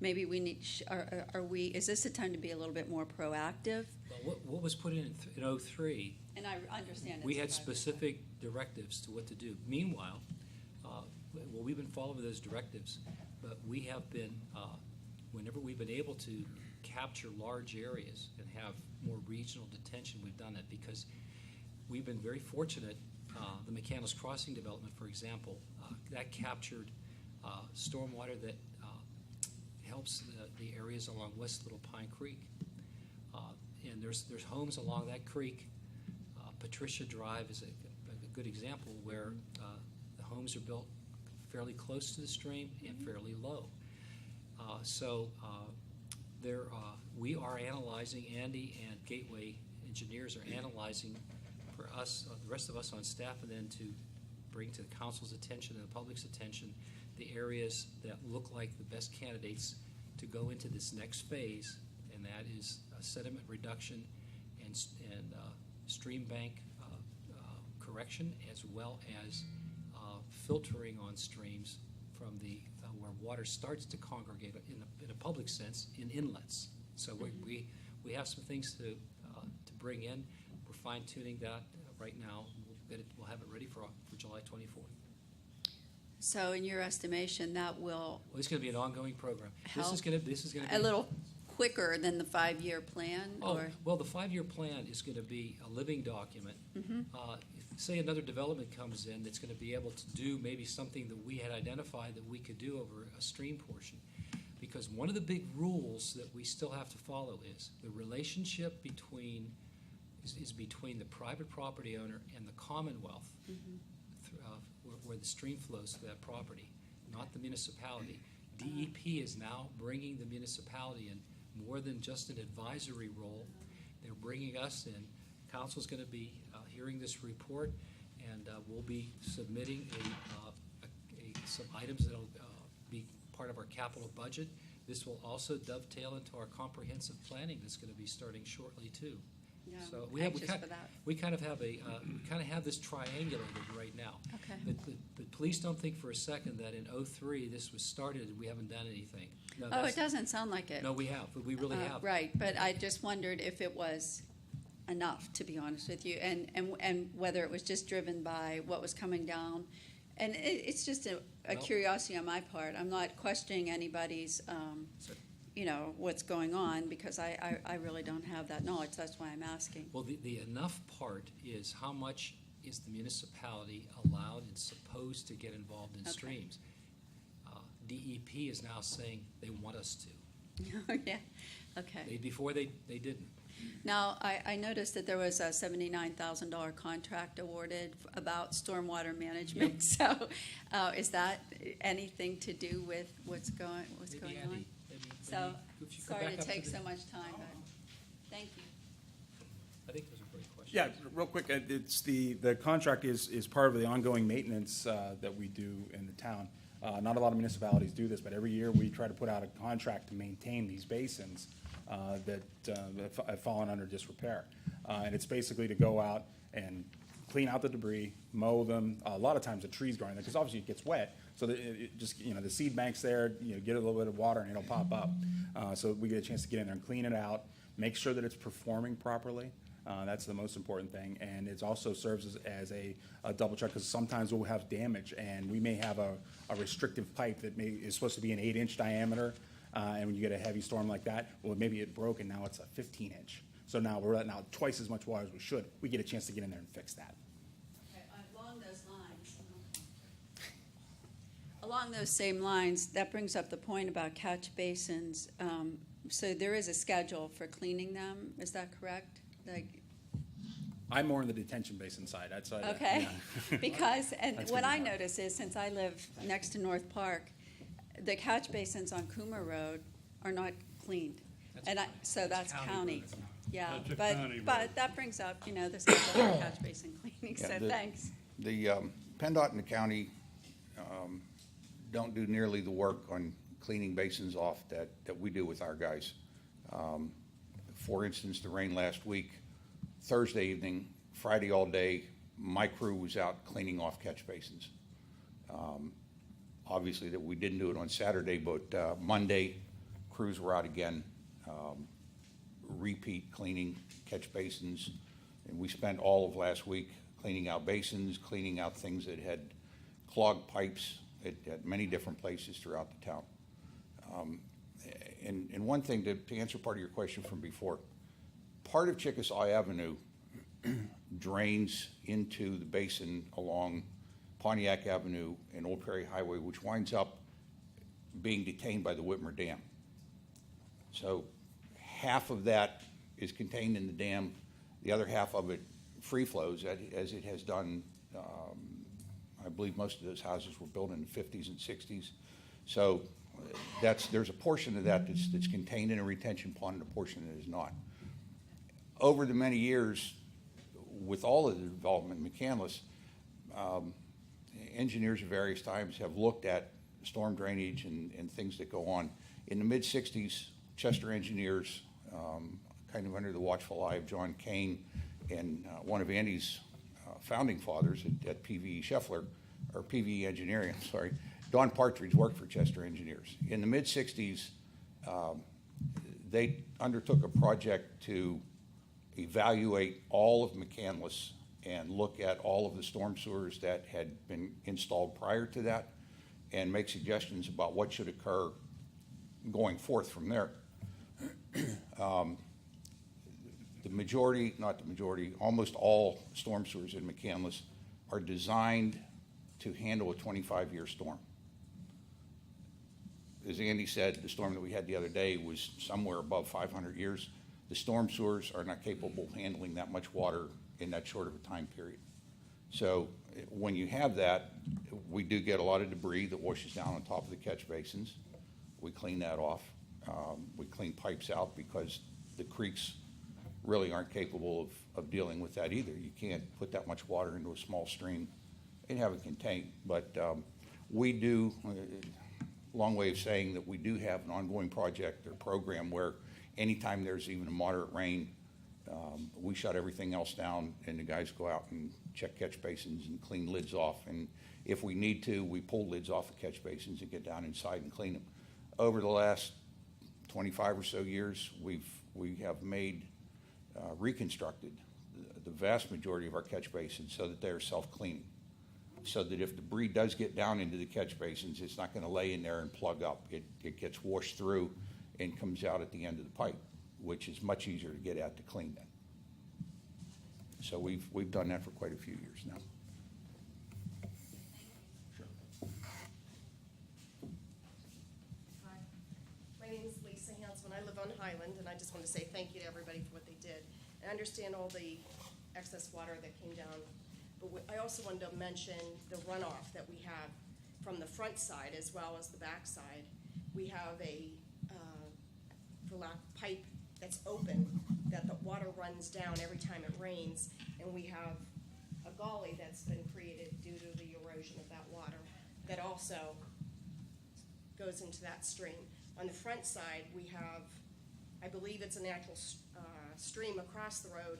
Speaker 10: maybe we need, is this a time to be a little bit more proactive?
Speaker 5: Well, what was put in 03,
Speaker 10: And I understand
Speaker 5: we
Speaker 10: it's
Speaker 5: had
Speaker 10: a private-
Speaker 5: specific directives to what to do. Meanwhile, we've been following those directives, but we have been, whenever we've been able to capture large areas and have more regional detention, we've done it because we've been very fortunate. The McCandless Crossing development, for example, that captured stormwater that helps the areas along West Little Pine Creek. And there's homes along that creek. Patricia Drive is a good example where the homes are built fairly close to the stream and fairly low. We are analyzing, Andy and Gateway engineers are analyzing for us, the rest of us on staff, and then to bring to the council's attention and the public's attention the areas that look like the best candidates to go into this next phase, and that is sediment reduction and stream bank correction, as well as filtering on streams from the where water starts to congregate in a public sense in inlets. So we have some things to bring in. We're fine tuning that right now. We'll have it ready for July 24th.
Speaker 10: So in your estimation, that will
Speaker 5: Well, it's going to be an ongoing program.
Speaker 10: Help
Speaker 5: This is going to be
Speaker 10: a little quicker than the 5-year plan?
Speaker 5: Oh,
Speaker 10: or
Speaker 5: well, the 5-year plan is going to be a living document. Say another development comes in that's going to be able to do maybe something that we had identified that we could do over a stream portion. Because one of the big rules that we still have to follow is the relationship between the private property owner and the Commonwealth, where the stream flows to that property, not the municipality. DEP is now bringing the municipality in more than just an advisory role. They're bringing us in. Council's going to be hearing this report, and we'll be submitting some items that'll be part of our capital budget. This will also dovetail into our comprehensive planning that's going to be starting shortly too.
Speaker 10: Yeah,
Speaker 5: So
Speaker 10: anxious for that.
Speaker 5: we kind of have this triangulated right now.
Speaker 10: Okay.
Speaker 5: But please don't think for a second that in 03 this was started and we haven't done anything. No,
Speaker 10: Oh,
Speaker 5: that's-
Speaker 10: it doesn't sound like it.
Speaker 5: No, we have. We really have.
Speaker 10: Right, but I just wondered if it was enough, to be honest with you, and whether it was just driven by what was coming down. And it's just a
Speaker 5: Well-
Speaker 10: curiosity on my part. I'm not questioning anybody's, what's going on, because I really don't have that knowledge. That's why I'm asking.
Speaker 5: Well, the enough part is how much is the municipality allowed and supposed to get involved in
Speaker 10: Okay.
Speaker 5: streams. DEP is now saying they want us to.
Speaker 10: Yeah, okay.
Speaker 5: Before they didn't.
Speaker 10: Now, I noticed that there was a $79,000 contract awarded about stormwater management. So, is that anything to do with what's going on?
Speaker 5: Andy,
Speaker 10: So,
Speaker 5: if you come
Speaker 10: sorry
Speaker 5: back
Speaker 10: to
Speaker 5: up
Speaker 10: take
Speaker 5: the-
Speaker 10: so much time, but thank you.
Speaker 5: I think those are great questions.
Speaker 9: Yeah, real quick, it's the contract is part of the ongoing maintenance that we do in the town. Not a lot of municipalities do this, but every year we try to put out a contract to maintain these basins that have fallen under disrepair. And it's basically to go out and clean out the debris, mow them. A lot of times the trees growing there, because obviously it gets wet, so that it just, the seed bank's there, get a little bit of water and it'll pop up. So we get a chance to get in there and clean it out, make sure that it's performing properly. That's the most important thing, and it also serves as a double check, because sometimes we'll have damage, and we may have a restrictive pipe that is supposed to be an 8-inch diameter, and when you get a heavy storm like that, well, maybe it broke and now it's a 15-inch. So now we're letting out twice as much water as we should. We get a chance to get in there and fix that.
Speaker 10: Okay, along those same lines, that brings up the point about catch basins. So there is a schedule for cleaning them, is that correct?
Speaker 9: I'm more on the detention basin side. That's
Speaker 10: Okay,
Speaker 9: yeah.
Speaker 10: because, and
Speaker 9: That's
Speaker 10: what
Speaker 9: gonna
Speaker 10: I
Speaker 9: be hard.
Speaker 10: notice is, since I live next to North Park, the catch basins on Coomer Road are not cleaned. So that's county. Yeah,
Speaker 1: That's a county road.
Speaker 10: but that brings up, the schedule for catch basin cleaning,
Speaker 11: Yeah,
Speaker 10: so thanks.
Speaker 11: The PennDOT and the county don't do nearly the work on cleaning basins off that we do with our guys. For instance, the rain last week, Thursday evening, Friday all day, my crew was out cleaning off catch basins. Obviously that we didn't do it on Saturday, but Monday, crews were out again, repeat cleaning catch basins. And we spent all of last week cleaning out basins, cleaning out things that had clogged pipes at many different places throughout the town. And one thing to answer part of your question from before, part of Chickasaw Avenue drains into the basin along Pontiac Avenue and Old Prairie Highway, which winds up being detained by the Whitmer Dam. So half of that is contained in the dam, the other half of it free flows as it has done. I believe most of those houses were built in the 50s and 60s. So there's a portion of that that's contained in a retention pond and a portion that is not. Over the many years, with all of the development in McCandless, engineers of various times have looked at storm drainage and things that go on. In the mid-60s, Chester engineers, kind of under the watchful eye of John Kane and one of Andy's founding fathers at PVE Scheffler, or PVE Engineering, I'm sorry, Don Partridge worked for Chester Engineers. In the mid-60s, they undertook a project to evaluate all of McCandless and look at all of the storm sewers that had been installed prior to that and make suggestions about what should occur going forth from there. The majority, not the majority, almost all storm sewers in McCandless are designed to handle a 25-year storm. As Andy said, the storm that we had the other day was somewhere above 500 years. The storm sewers are not capable of handling that much water in that short of a time period. So when you have that, we do get a lot of debris that washes down on top of the catch basins. We clean that off. We clean pipes out because the creeks really aren't capable of dealing with that either. You can't put that much water into a small stream and have it contained. But we do, long way of saying that we do have an ongoing project or program where anytime there's even a moderate rain, we shut everything else down and the guys go out and check catch basins and clean lids off. And if we need to, we pull lids off of catch basins and get down inside and clean them. Over the last 25 or so years, we have made, reconstructed the vast majority of our catch basins so that they're self-cleaning. So that if debris does get down into the catch basins, it's not going to lay in there and plug up. It gets washed through and comes out at the end of the pipe, which is much easier to get at to clean that. So we've done that for quite a few years now.
Speaker 12: Hi, my name is Lisa Hansman. I live on Highland, and I just want to say thank you to everybody for what they did. I understand all the excess water that came down, but I also wanted to mention the runoff that we have from the front side as well as the back side. We have a pipe that's open that the water runs down every time it rains, and we have a gully that's been created due to the erosion of that water that also goes into that stream. On the front side, we have, I believe it's a natural stream across the road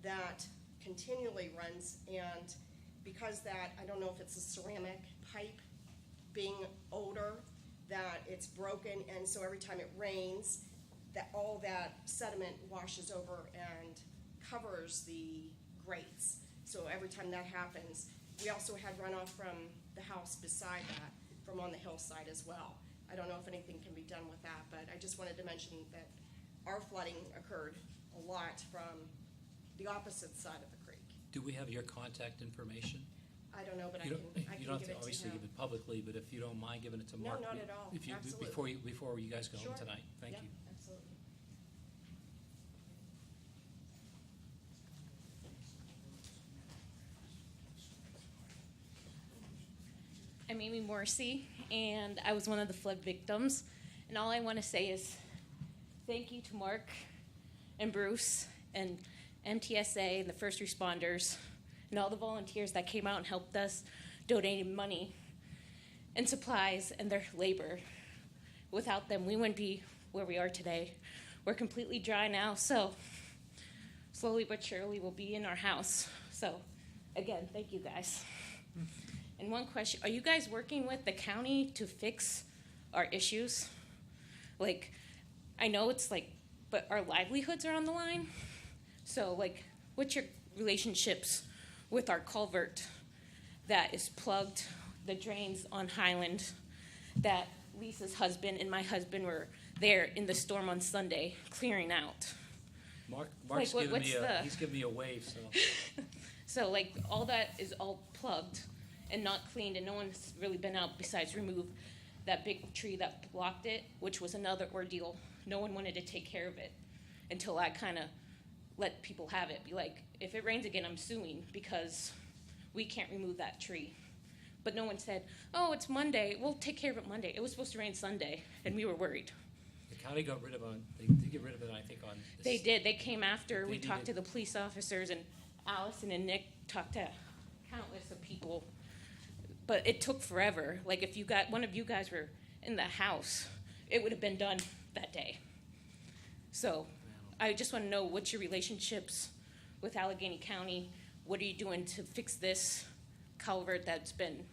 Speaker 12: that continually runs, and because that, I don't know if it's a ceramic pipe being older, that it's broken, and so every time it rains, that all that sediment washes over and covers the grates. So every time that happens, we also had runoff from the house beside that, from on the hillside as well. I don't know if anything can be done with that, but I just wanted to mention that our flooding occurred a lot from the opposite side of the creek.
Speaker 5: Do we have your contact information?
Speaker 12: I don't know, but
Speaker 5: You
Speaker 12: I
Speaker 5: don't,
Speaker 12: can
Speaker 5: you
Speaker 12: give
Speaker 5: don't have
Speaker 12: it
Speaker 5: to
Speaker 12: to
Speaker 5: obviously
Speaker 12: him.
Speaker 5: give it publicly, but if you don't mind giving it to
Speaker 12: No,
Speaker 5: Mark.
Speaker 12: not at all.
Speaker 5: If you,
Speaker 12: Absolutely.
Speaker 5: before you guys go home
Speaker 12: Sure.
Speaker 5: tonight. Thank
Speaker 12: Yeah,
Speaker 5: you.
Speaker 12: absolutely.
Speaker 13: I'm Amy Morrissey, and I was one of the flood victims. And all I want to say is thank you to Mark and Bruce and MTSA and the first responders and all the volunteers that came out and helped us, donating money and supplies and their labor. Without them, we wouldn't be where we are today. We're completely dry now, so slowly but surely will be in our house. So, again, thank you guys. And one question, are you guys working with the county to fix our issues? Like, I know it's like, but our livelihoods are on the line. So, like, what's your relationships with our culvert that is plugged, the drains on Highland, that Lisa's husband and my husband were there in the storm on Sunday clearing out?
Speaker 5: Mark's
Speaker 13: Like,
Speaker 5: giving me
Speaker 13: what's
Speaker 5: he's giving me a wave, so.
Speaker 13: So, like, all that is all plugged and not cleaned, and no one's really been out besides remove that big tree that blocked it, which was another ordeal. No one wanted to take care of it until I kind of let people have it. Be like, if it rains again, I'm suing because we can't remove that tree. But no one said, oh, it's Monday. We'll take care of it Monday. It was supposed to rain Sunday, and we were worried.
Speaker 5: The county got rid of it, they did get rid of it, I think, on.
Speaker 13: They did. They came after.
Speaker 5: They
Speaker 13: We talked to
Speaker 5: needed-
Speaker 13: the police officers, and Allison and Nick talked to countless of people. But it took forever. Like, if one of you guys were in the house, it would have been done that day. So I just want to know what's your relationships with Allegheny County? What are you doing to fix this culvert that's been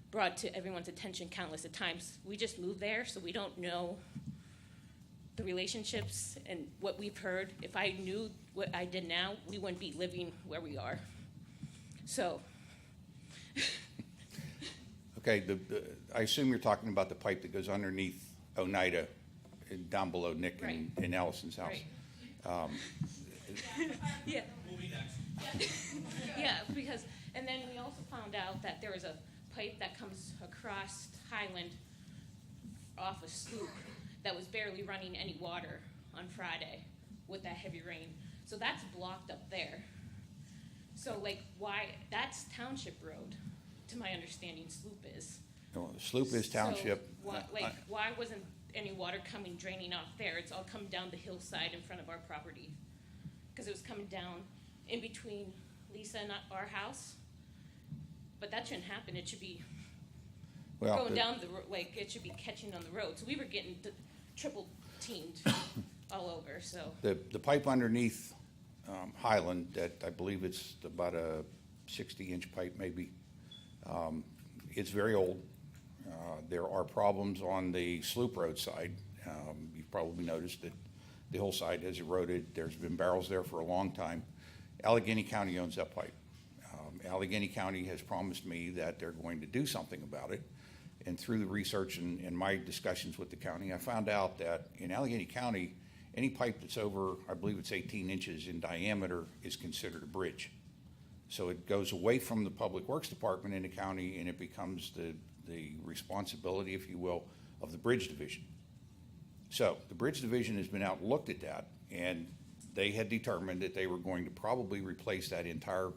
Speaker 13: brought to everyone's attention countless of times? We just moved there, so we don't know the relationships and what we've heard. If I knew what I did now, we wouldn't be living where we are. So.
Speaker 11: Okay, I assume you're talking about the pipe that goes underneath Oneida, down below Nick
Speaker 13: Right.
Speaker 11: and Allison's house.
Speaker 13: Right. Yeah. Yeah, because, and then we also found out that there was a pipe that comes across Highland off a sloop that was barely running any water on Friday with that heavy rain. So that's blocked up there. So, like, why, that's township road, to my understanding, sloop is.
Speaker 11: No, the sloop is township.
Speaker 13: So, why wasn't any water coming, draining off there? It's all coming down the hillside in front of our property. Because it was coming down in between Lisa and our house. But that shouldn't happen. It should be
Speaker 11: Well,
Speaker 13: going down the road, like, it should be catching on the road. So we were getting triple teamed all over, so.
Speaker 11: The pipe underneath Highland, that I believe it's about a 60-inch pipe maybe, it's very old. There are problems on the sloop road side. You've probably noticed that the hillside has eroded. There's been barrels there for a long time. Allegheny County owns that pipe. Allegheny County has promised me that they're going to do something about it. And through the research and my discussions with the county, I found out that in Allegheny County, any pipe that's over, I believe it's 18 inches in diameter, is considered a bridge. So it goes away from the Public Works Department in the county, and it becomes the responsibility, if you will, of the Bridge Division. So the Bridge Division has been out and looked at that, and they had determined that they were going to probably replace that entire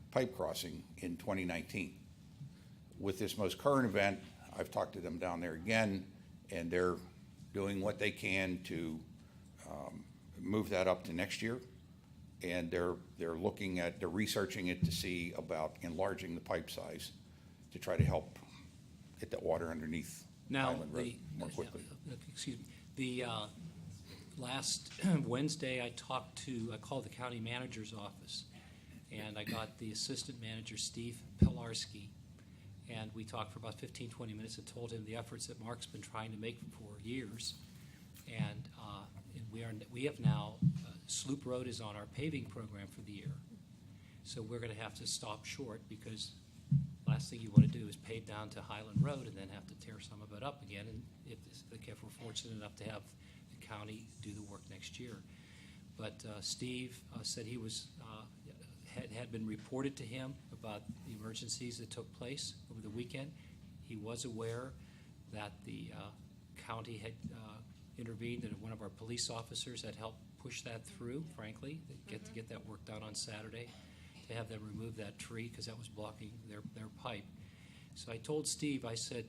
Speaker 11: pipe crossing in 2019. With this most current event, I've talked to them down there again, and they're doing what they can to move that up to next year. And they're researching it to see about enlarging the pipe size to try to help get that water underneath
Speaker 5: Now,
Speaker 11: Highland Road more quickly.
Speaker 5: excuse me, the last Wednesday, I called the county manager's office, and I got the assistant manager, Steve Pilarski, and we talked for about 15, 20 minutes and told him the efforts that Mark's been trying to make for years. And we have now, Sloop Road is on our paving program for the year. So we're going to have to stop short because last thing you want to do is pave down to Highland Road and then have to tear some of it up again. And if we're fortunate enough to have the county do the work next year. But Steve said he was had been reported to him about the emergencies that took place over the weekend. He was aware that the county had intervened, and one of our police officers had helped push that through, frankly, to get that work done on Saturday, to have them remove that tree because that was blocking their pipe. So I told Steve, I said,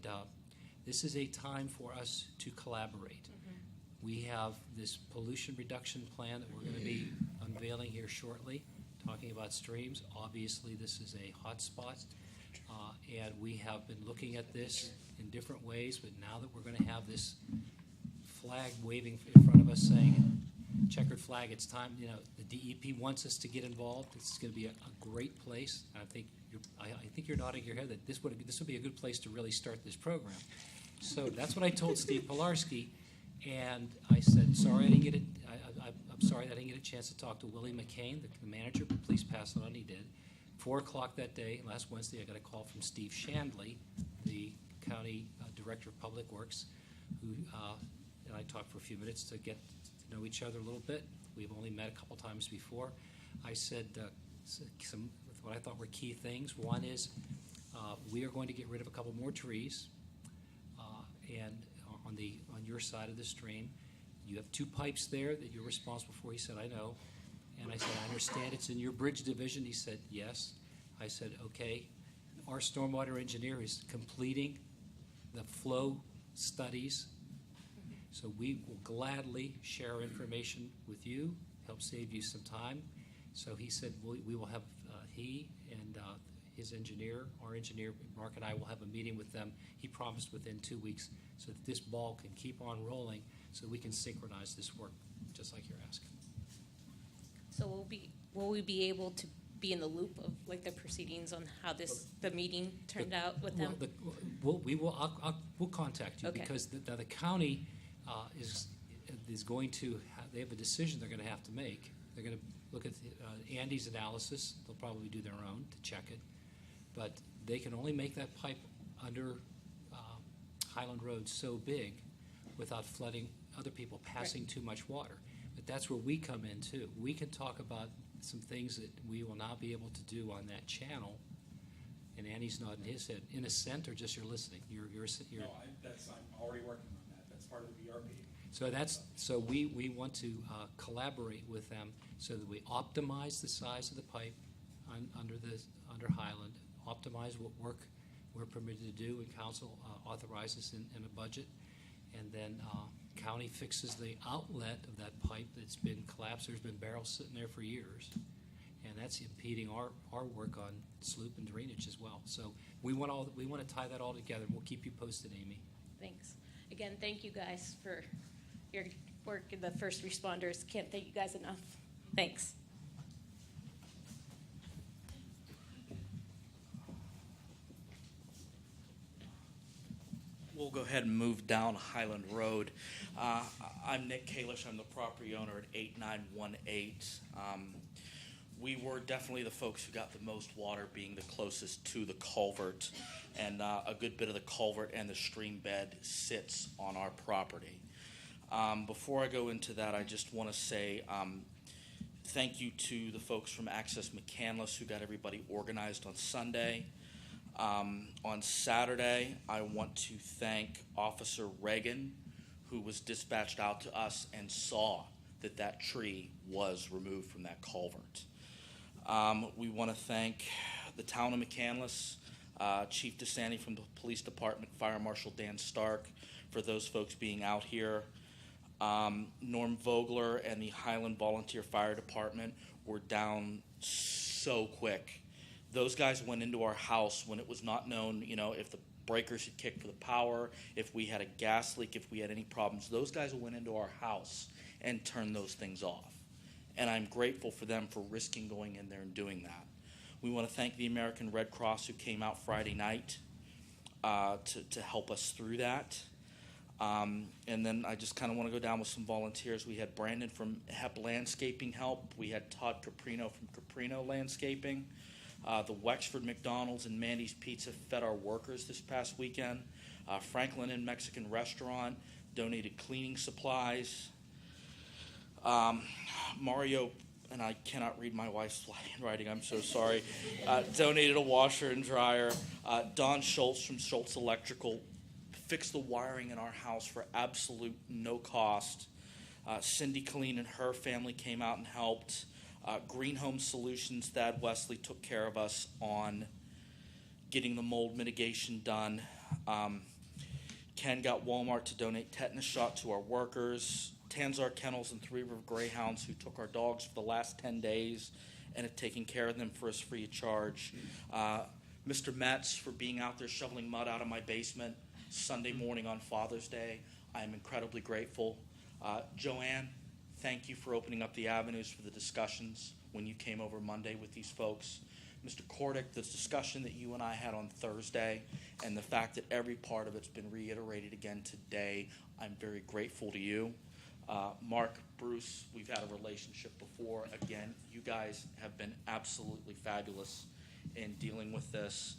Speaker 5: this is a time for us to collaborate. We have this pollution reduction plan that we're going to be unveiling here shortly, talking about streams. Obviously, this is a hot spot, and we have been looking at this in different ways, but now that we're going to have this flag waving in front of us saying checkered flag. It's time, the DEP wants us to get involved. It's going to be a great place. I think you're nodding your head that this would be a good place to really start this program. So that's what I told Steve Pilarski, and I said, sorry I didn't get it. I'm sorry I didn't get a chance to talk to Willie McCain, the manager, but please pass it on. He did. 4 o'clock that day, last Wednesday, I got a call from Steve Shandley, the county director of public works, who and I talked for a few minutes to get to know each other a little bit. We've only met a couple times before. I said some what I thought were key things. One is we are going to get rid of a couple more trees, and on your side of the stream, you have 2 pipes there that you're responsible for. He said, I know. And I said, I understand it's in your bridge division. He said, yes. I said, okay. Our stormwater engineer is completing the flow studies. So we will gladly share information with you, help save you some time. So he said we will have, he and his engineer, our engineer, Mark and I will have a meeting with them. He promised within 2 weeks so that this ball can keep on rolling so we can synchronize this work, just like you're asking.
Speaker 13: So will we be able to be in the loop of like the proceedings on how the meeting turned out with them?
Speaker 5: We'll contact you. Okay. Because the county is going to they have a decision they're going to have to make. They're going to look at Andy's analysis. They'll probably do their own to check it, but they can only make that pipe under Highland Road so big without flooding other people, passing too much water. But that's where we come in too. We can talk about some things that we will not be able to do on that channel. And Andy's nodding his head. In assent or just you're listening? You're
Speaker 14: No, I'm already working on that. That's part of the BRP.
Speaker 5: So we want to collaborate with them so that we optimize the size of the pipe under Highland, optimize what work we're permitted to do, and council authorizes in a budget, and then county fixes the outlet of that pipe that's been collapsed. There's been barrels sitting there for years, and that's impeding our work on sloop and drainage as well. So we want to tie that all together. We'll keep you posted, Amy.
Speaker 13: Thanks. Again, thank you guys for your work in the first responders. Can't thank you guys enough. Thanks.
Speaker 15: We'll go ahead and move down Highland Road. I'm Nick Kalish. I'm the property owner at 8918. We were definitely the folks who got the most water, being the closest to the culvert, and a good bit of the culvert and the stream bed sits on our property. Before I go into that, I just want to say thank you to the folks from Access McCandless who got everybody organized on Sunday. On Saturday, I want to thank Officer Reagan, who was dispatched out to us and saw that tree was removed from that culvert. We want to thank the town of McCandless, Chief DeSanti from the police department, Fire Marshal Dan Stark, for those folks being out here. Norm Vogler and the Highland Volunteer Fire Department were down so quick. Those guys went into our house when it was not known, if the breakers had kicked for the power, if we had a gas leak, if we had any problems. Those guys went into our house and turned those things off. And I'm grateful for them for risking going in there and doing that. We want to thank the American Red Cross who came out Friday night to help us through that. And then I just kind of want to go down with some volunteers. We had Brandon from HEP Landscaping help. We had Todd Caprino from Caprino Landscaping. The Wexford McDonald's and Mandy's Pizza fed our workers this past weekend. Franklin Inn Mexican Restaurant donated cleaning supplies. Mario, and I cannot read my wife's handwriting, I'm so sorry, donated a washer and dryer. Don Schultz from Schultz Electrical fixed the wiring in our house for absolute no cost. Cindy Colleen and her family came out and helped. Green Home Solutions, Thad Wesley took care of us on getting the mold mitigation done. Ken got Walmart to donate tetanus shot to our workers. Tanzar Kennels and Three River Greyhounds, who took our dogs for the last 10 days and have taken care of them for us free of charge. Mr. Metz for being out there shoveling mud out of my basement Sunday morning on Father's Day. I am incredibly grateful. Joanne, Thank you for opening up the avenues for the discussions when you came over Monday with these folks. Mr. Cordick, the discussion that you and I had on Thursday and the fact that every part of it's been reiterated again today, I'm very grateful to you. Mark, Bruce, we've had a relationship before. Again, you guys have been absolutely fabulous in dealing with this.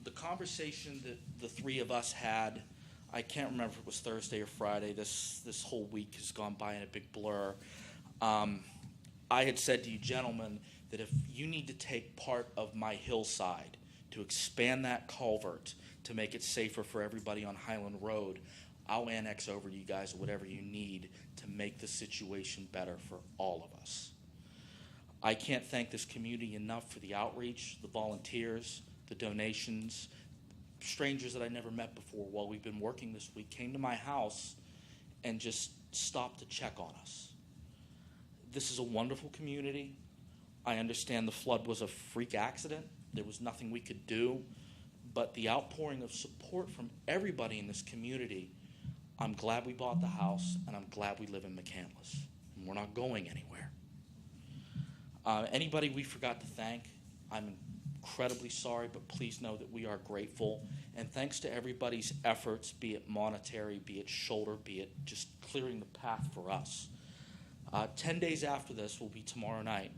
Speaker 15: The conversation that the three of us had, I can't remember if it was Thursday or Friday. This whole week has gone by in a big blur. I had said to you gentlemen that if you need to take part of my hillside to expand that culvert to make it safer for everybody on Highland Road, I'll annex over you guys whatever you need to make the situation better for all of us. I can't thank this community enough for the outreach, the volunteers, the donations. Strangers that I never met before while we've been working this week came to my house and just stopped to check on us. This is a wonderful community. I understand the flood was a freak accident. There was nothing we could do, but the outpouring of support from everybody in this community, I'm glad we bought the house, and I'm glad we live in McCandless, and we're not going anywhere. Anybody we forgot to thank, I'm incredibly sorry, but please know that we are grateful. And thanks to everybody's efforts, be it monetary, be it shoulder, be it just clearing the path for us. 10 days after this will be tomorrow night.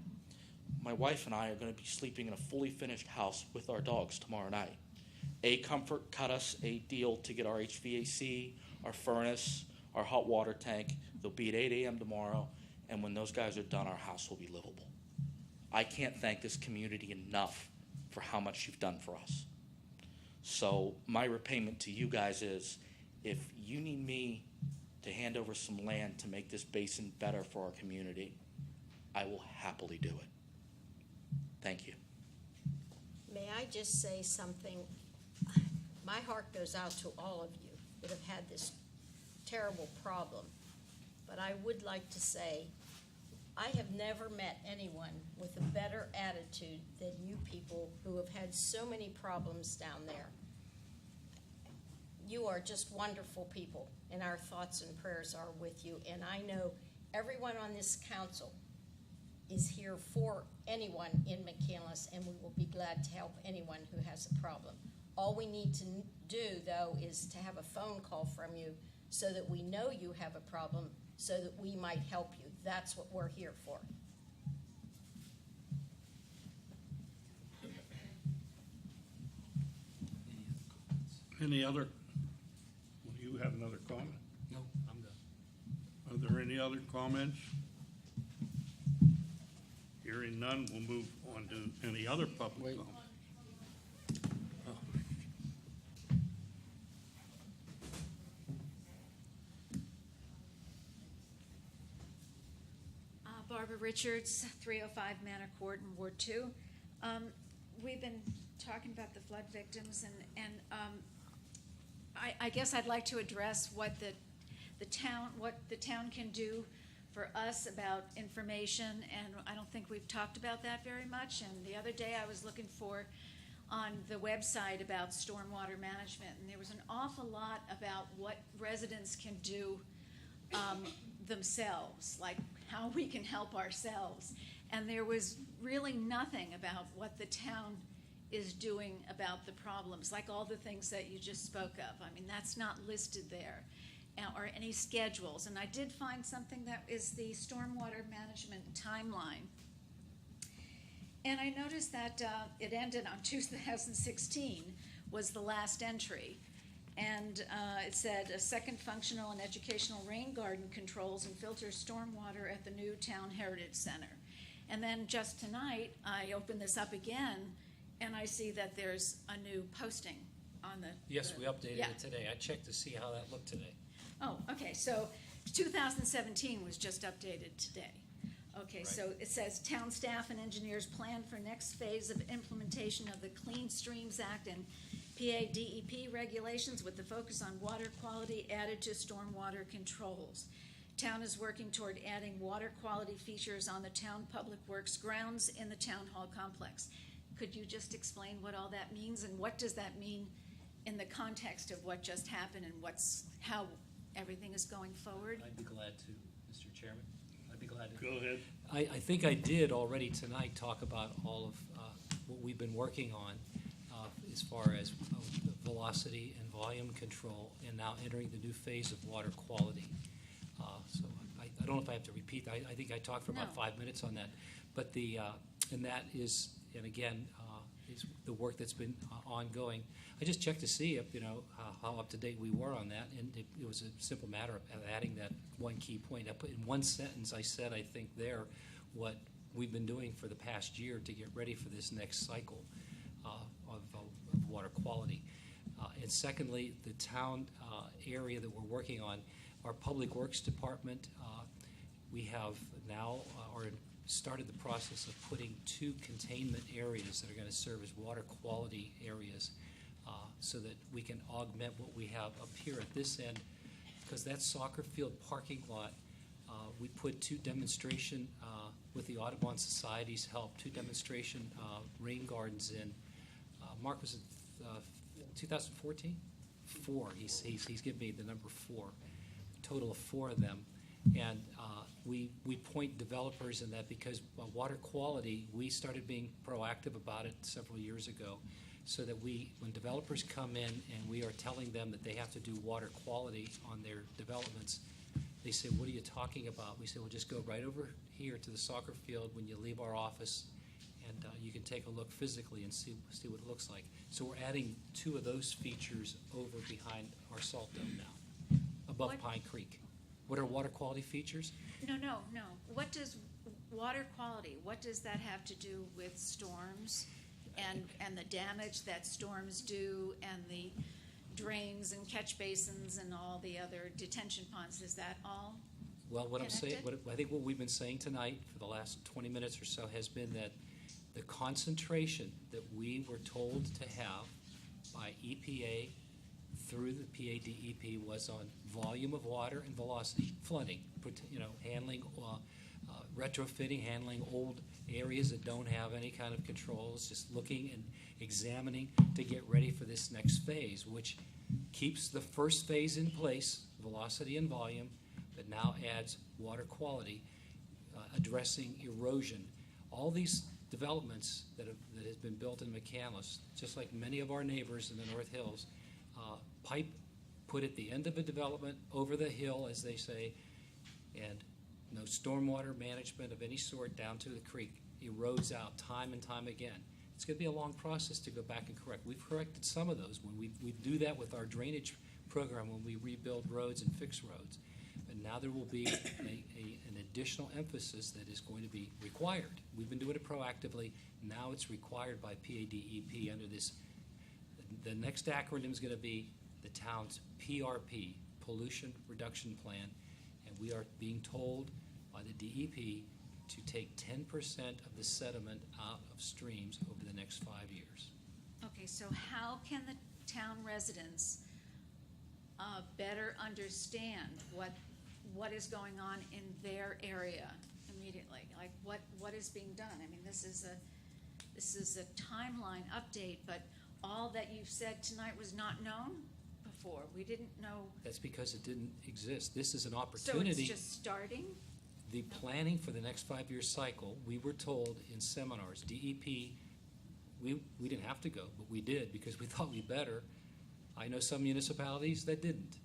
Speaker 15: My wife and I are going to be sleeping in a fully finished house with our dogs tomorrow night. A-Comfort cut us a deal to get our HVAC, our furnace, our hot water tank. They'll be at 8 a.m. tomorrow, and when those guys are done, our house will be livable. I can't thank this community enough for how much you've done for us. So my repayment to you guys is, if you need me to hand over some land to make this basin better for our community, I will happily do it. Thank you.
Speaker 6: May I just say something? My heart goes out to all of you that have had this terrible problem. But I would like to say, I have never met anyone with a better attitude than you people who have had so many problems down there. You are just wonderful people, and our thoughts and prayers are with you. And I know everyone on this council is here for anyone in McCandless, and we will be glad to help anyone who has a problem. All we need to do, though, is to have a phone call from you so that we know you have a problem, so that we might help you. That's what we're here for.
Speaker 1: Any other, do you have another comment?
Speaker 5: No, I'm done.
Speaker 1: Are there any other comments? Hearing none, we'll move on to any other public comment.
Speaker 16: Barbara Richards, 305 Manor Court in Ward 2. We've been talking about the flood victims, and I guess I'd like to address what the town can do for us about information, and I don't think we've talked about that very much. And the other day I was looking for on the website about stormwater management, and there was an awful lot about what residents can do themselves, like how we can help ourselves. And there was really nothing about what the town is doing about the problems, like all the things that you just spoke of. I mean, that's not listed there, or any schedules. And I did find something that is the stormwater management timeline. And I noticed that it ended on 2016 was the last entry. And it said a second functional and educational rain garden controls and filters stormwater at the new Town Heritage Center. And then just tonight, I opened this up again, and I see that there's a new posting on the...
Speaker 5: Yes, we updated it today. I checked to see how that looked today.
Speaker 16: Oh, okay, so 2017 was just updated today. Okay,
Speaker 5: Right.
Speaker 16: So it says town staff and engineers plan for next phase of implementation of the Clean Streams Act and PA DEP regulations with the focus on water quality added to stormwater controls. Town is working toward adding water quality features on the town public works grounds in the town hall complex. Could you just explain what all that means, and what does that mean in the context of what just happened, and how everything is going forward?
Speaker 5: I'd be glad to, Mr. Chairman. glad to.
Speaker 1: Go ahead.
Speaker 5: I think I did already tonight talk about all of what we've been working on as far as velocity and volume control, and now entering the new phase of water quality. So I don't know if I have to repeat that. I think I talked for about
Speaker 16: No.
Speaker 5: 5 minutes on that. But and that is, and again, is the work that's been ongoing. I just checked to see if, how up to date we were on that, and it was a simple matter of adding that one key point. I put in one sentence, I said, I think there, what we've been doing for the past year to get ready for this next cycle of water quality. And secondly, the town area that we're working on, our Public Works Department, we have now started the process of putting 2 containment areas that are going to serve as water quality areas so that we can augment what we have up here at this end. Because that soccer field parking lot, we put 2 demonstration, with the Audubon Society's help, 2 demonstration rain gardens in. Mark, was it 2014? 4. He's given me the number 4. Total of 4 of them. And we point developers in that because water quality, we started being proactive about it several years ago, so that when developers come in and we are telling them that they have to do water quality on their developments, they say, what are you talking about? We say, well, just go right over here to the soccer field when you leave our office, and you can take a look physically and see what it looks like. So we're adding 2 of those features over behind our salt dome now, above
Speaker 16: What-
Speaker 5: Pine Creek. What are water quality features?
Speaker 16: No. What does water quality, what does that have to do with storms and the damage that storms do and the drains and catch basins and all the other detention ponds? Is that all?
Speaker 5: Well, what I'm saying,
Speaker 16: connected?
Speaker 5: I think what we've been saying tonight for the last 20 minutes or so has been that the concentration that we were told to have by EPA through the PADEP was on volume of water and velocity, flooding, handling, retrofitting, handling old areas that don't have any kind of controls, just looking and examining to get ready for this next phase, which keeps the first phase in place, velocity and volume, but now adds water quality, addressing erosion. All these developments that have been built in McCandless, just like many of our neighbors in the North Hills, pipe put at the end of a development over the hill, as they say, and no stormwater management of any sort down to the creek. Erodes out time and time again. It's going to be a long process to go back and correct. We've corrected some of those when we do that with our drainage program when we rebuild roads and fix roads. But now there will be an additional emphasis that is going to be required. We've been doing it proactively. Now it's required by PADEP under this. The next acronym is going to be the town's PRP, Pollution Reduction Plan, and we are being told by the DEP to take 10% of the sediment out of streams over the next 5 years.
Speaker 16: Okay, so how can the town residents better understand what is going on in their area immediately? Like what is being done? I mean, this is a timeline update, but all that you've said tonight was not known before. We didn't know.
Speaker 5: That's because it didn't exist. This is an
Speaker 16: So
Speaker 5: opportunity.
Speaker 16: it's just starting?
Speaker 5: The planning for the next 5-year cycle, we were told in seminars, DEP, we didn't have to go, but we did because we thought we better. I know some municipalities that didn't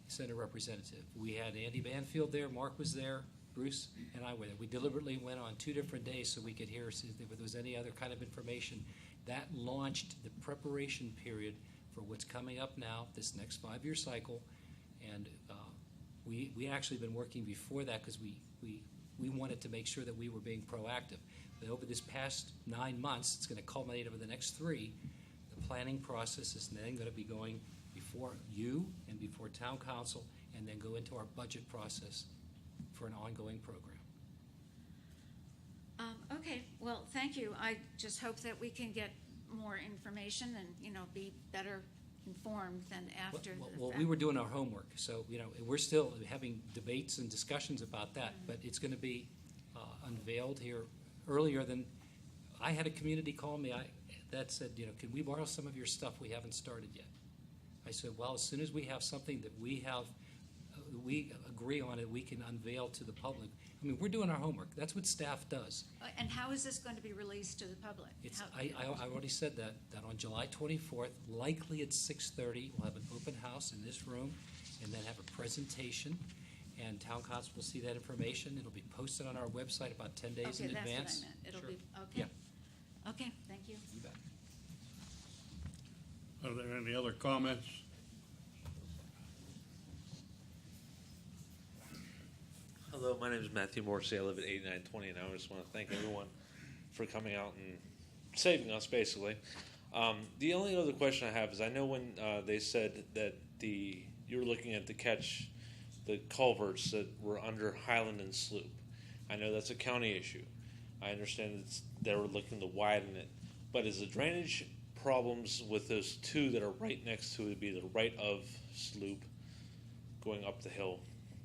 Speaker 5: send a representative. We had Andy Banfield there, Mark was there, Bruce and I were there. We deliberately went on 2 different days so we could hear if there was any other kind of information. That launched the preparation period for what's coming up now, this next 5-year cycle. And we actually been working before that because we wanted to make sure that we were being proactive. But over this past 9 months, it's going to culminate over the next 3. The planning process is then going to be going before you and before town council, and then go into our budget process for an ongoing program.
Speaker 16: Okay, well, thank you. I just hope that we can get more information and, be better informed than after the
Speaker 5: Well,
Speaker 16: fact.
Speaker 5: we were doing our homework, so, we're still having debates and discussions about that, but it's going to be unveiled here earlier than, I had a community call me that said, can we borrow some of your stuff? We haven't started yet. I said, well, as soon as we have something that we have, we agree on it, we can unveil to the public. I mean, we're doing our homework. That's what staff does.
Speaker 16: And how is this going to be released to the public?
Speaker 5: It's,
Speaker 16: How-
Speaker 5: I already said that on July 24th, likely at 6:30, we'll have an open house in this room, and then have a presentation, and town council will see that information. It'll be posted on our website about 10 days in
Speaker 16: Okay,
Speaker 5: advance.
Speaker 16: that's what I meant. It'll
Speaker 5: Sure.
Speaker 16: be, okay.
Speaker 5: Yeah.
Speaker 16: Okay, thank you.
Speaker 5: You bet.
Speaker 1: Are there any other comments?
Speaker 17: Hello, my name is Matthew Morrissey. I live at 8920, and I just want to thank everyone for coming out and saving us, basically. The only other question I have is I know when they said that you were looking at the culverts that were under Highland and Sloop. I know that's a county issue. I understand they were looking to widen it. But is the drainage problems with those two that are right next to it, would be the right of Sloop going up the hill,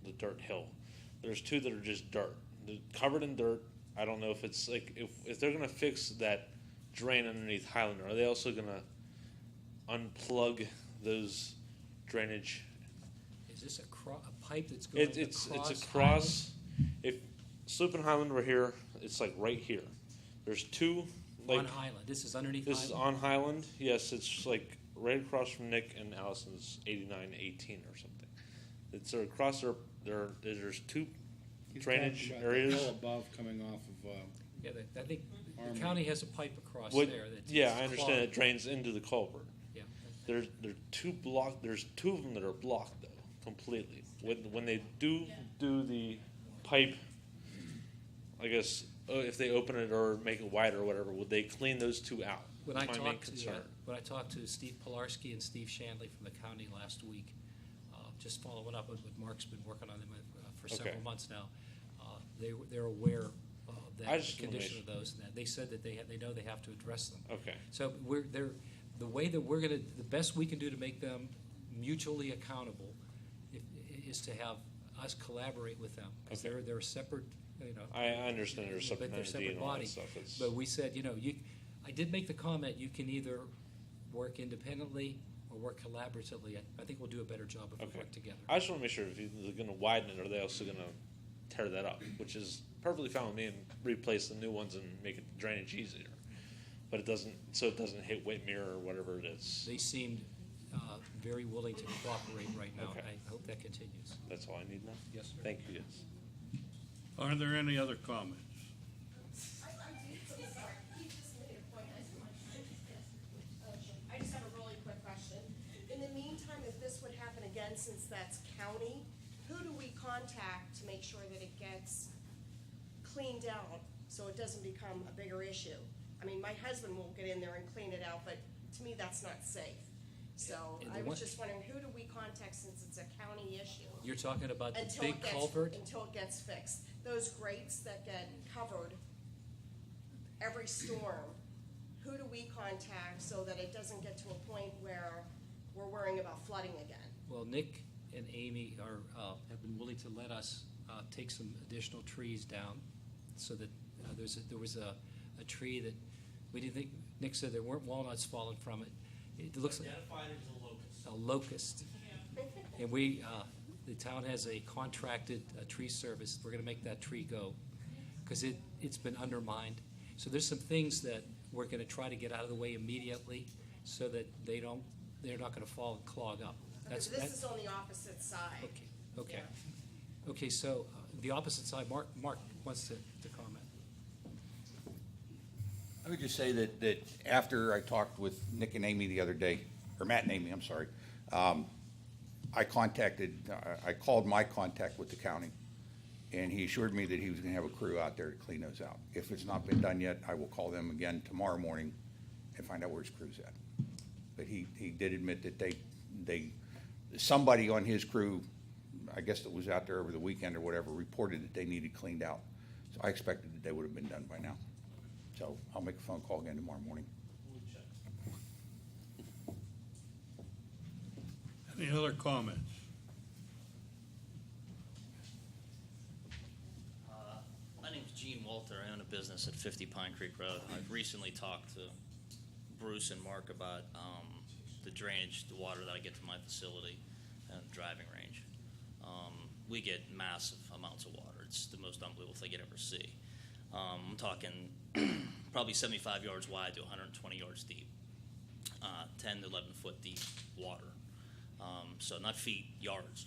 Speaker 17: the dirt hill? There's two that are just dirt, they're covered in dirt. I don't know if it's like if they're gonna fix that drain underneath Highland, are they also gonna unplug those drainage?
Speaker 5: Is this a pipe that's going
Speaker 17: It's
Speaker 5: across?
Speaker 17: across. If Sloop and Highland were here, it's like right here. There's two. Like,
Speaker 5: On Highland, this is underneath
Speaker 17: this
Speaker 5: Highland?
Speaker 17: is on Highland. Yes, it's like right across from Nick and Allison's 8918 or something. It's across there's two drainage areas.
Speaker 7: Hill above coming off of,
Speaker 5: Yeah, I think the
Speaker 7: Army.
Speaker 5: county has a pipe across
Speaker 17: What-
Speaker 5: there that's
Speaker 17: yeah, I understand
Speaker 5: clogged.
Speaker 17: it drains into the culvert.
Speaker 5: Yeah.
Speaker 17: There's two of them that are blocked though completely. When they do the pipe, I guess if they open it or make it wider or whatever, would they clean those two out?
Speaker 5: When
Speaker 17: That's
Speaker 5: I
Speaker 17: my main
Speaker 5: talked to,
Speaker 17: concern.
Speaker 5: when I talked to Steve Pilarski and Steve Shanley from the county last week, just following up with what Mark's been working on them for several
Speaker 17: Okay.
Speaker 5: months now, they're aware of
Speaker 17: I
Speaker 5: that,
Speaker 17: just
Speaker 5: the
Speaker 17: wanna make
Speaker 5: condition of those, and that they said that they know they have to address them.
Speaker 17: Okay.
Speaker 5: So the way that the best we can do to make them mutually accountable is to have us collaborate with them, because
Speaker 17: Okay.
Speaker 5: they're a separate,
Speaker 17: I understand there's
Speaker 5: but
Speaker 17: separate
Speaker 5: they're
Speaker 17: entity
Speaker 5: separate
Speaker 17: and all that
Speaker 5: bodies.
Speaker 17: stuff. It's-
Speaker 5: But we said, I did make the comment, you can either work independently or work collaboratively. I think we'll do a better job if we
Speaker 17: Okay.
Speaker 5: work together.
Speaker 17: I just want to make sure if they're going to widen it, are they also going to tear that up? Which is perfectly fine with me, and replace the new ones and make it drainage easier. But it doesn't hit Whitmere or whatever it is.
Speaker 5: They seemed very willing to cooperate right now.
Speaker 17: Okay.
Speaker 5: I hope that continues.
Speaker 17: That's all I need now.
Speaker 5: Yes, sir.
Speaker 17: Thank you. Yes.
Speaker 1: Are there any other comments?
Speaker 12: I just have a really quick question. In the meantime, if this would happen again, since that's county, who do we contact to make sure that it gets cleaned out so it doesn't become a bigger issue? I mean, my husband will get in there and clean it out, but to me, that's not safe. So
Speaker 5: And
Speaker 12: I
Speaker 5: the
Speaker 12: was
Speaker 5: one-
Speaker 12: just wondering, who do we contact since it's a county issue?
Speaker 5: You're talking about the
Speaker 12: Until
Speaker 5: big
Speaker 12: it gets-
Speaker 5: culvert?
Speaker 12: Until it gets fixed. Those grates that get covered every storm, who do we contact so that it doesn't get to a point where we're worrying about flooding again?
Speaker 5: Well, Nick and Amy have been willing to let us take some additional trees down, so that there was a tree that we didn't think, Nick said there weren't walnuts falling from it. It looks like
Speaker 15: Identified as a locust.
Speaker 5: a locust. And we, the town has a contracted tree service. We're gonna make that tree go, because it's been undermined. So there's some things that we're gonna try to get out of the way immediately, so that they're not gonna fall and clog up.
Speaker 12: Okay, so this is on the opposite side.
Speaker 5: Okay.
Speaker 12: Yeah.
Speaker 5: Okay, so the opposite side, Mark wants to comment.
Speaker 11: I would just say that after I talked with Nick and Amy the other day, or Matt and Amy, I'm sorry, I called my contact with the county, and he assured me that he was gonna have a crew out there to clean those out. If it's not been done yet, I will call them again tomorrow morning and find out where his crew's at. But he did admit that somebody on his crew, I guess that was out there over the weekend or whatever, reported that they needed cleaned out. So I expected that they would have been done by now. So I'll make a phone call again tomorrow morning.
Speaker 1: Any other comments?
Speaker 18: My name's Gene Walter. I own a business at 50 Pine Creek Road. I've recently talked to Bruce and Mark about the drainage, the water that I get from my facility and driving range. we get massive amounts of water. It's the most unbelievable thing you'd ever see. I'm talking probably 75 yards wide to 120 yards deep, 10 to 11 foot deep water. So not feet, yards.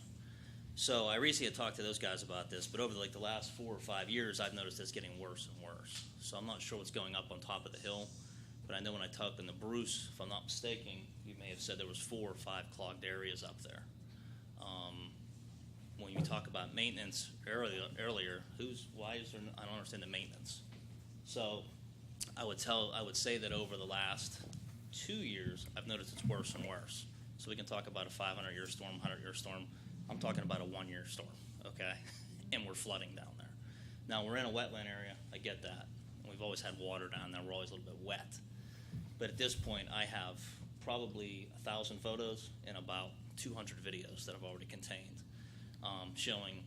Speaker 18: So I recently had talked to those guys about this, but over like the last 4 or 5 years, I've noticed it's getting worse and worse. So I'm not sure what's going up on top of the hill, but I know when I talked to Bruce, if I'm not mistaken, you may have said there was 4 or 5 clogged areas up there. When you talk about maintenance earlier, I don't understand the maintenance. So I would say that over the last 2 years, I've noticed it's worse and worse. So we can talk about a 500-year storm, 100-year storm. I'm talking about a 1-year storm, okay? And we're flooding down there. Now, we're in a wetland area. I get that. We've always had water down there. We're always a little bit wet. But at this point, I have probably 1,000 photos and about 200 videos that I've already contained, showing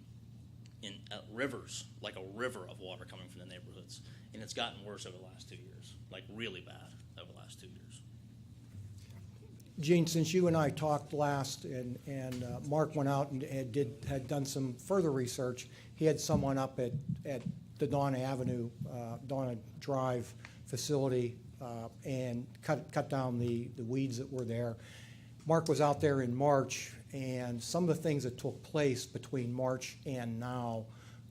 Speaker 18: in rivers, like a river of water coming from the neighborhoods. And it's gotten worse over the last 2 years, like really bad over the last 2 years.
Speaker 4: Gene, since you and I talked last, and Mark went out and had done some further research, he had someone up at the Donna Drive facility and cut down the weeds that were there. Mark was out there in March, and some of the things that took place between March and now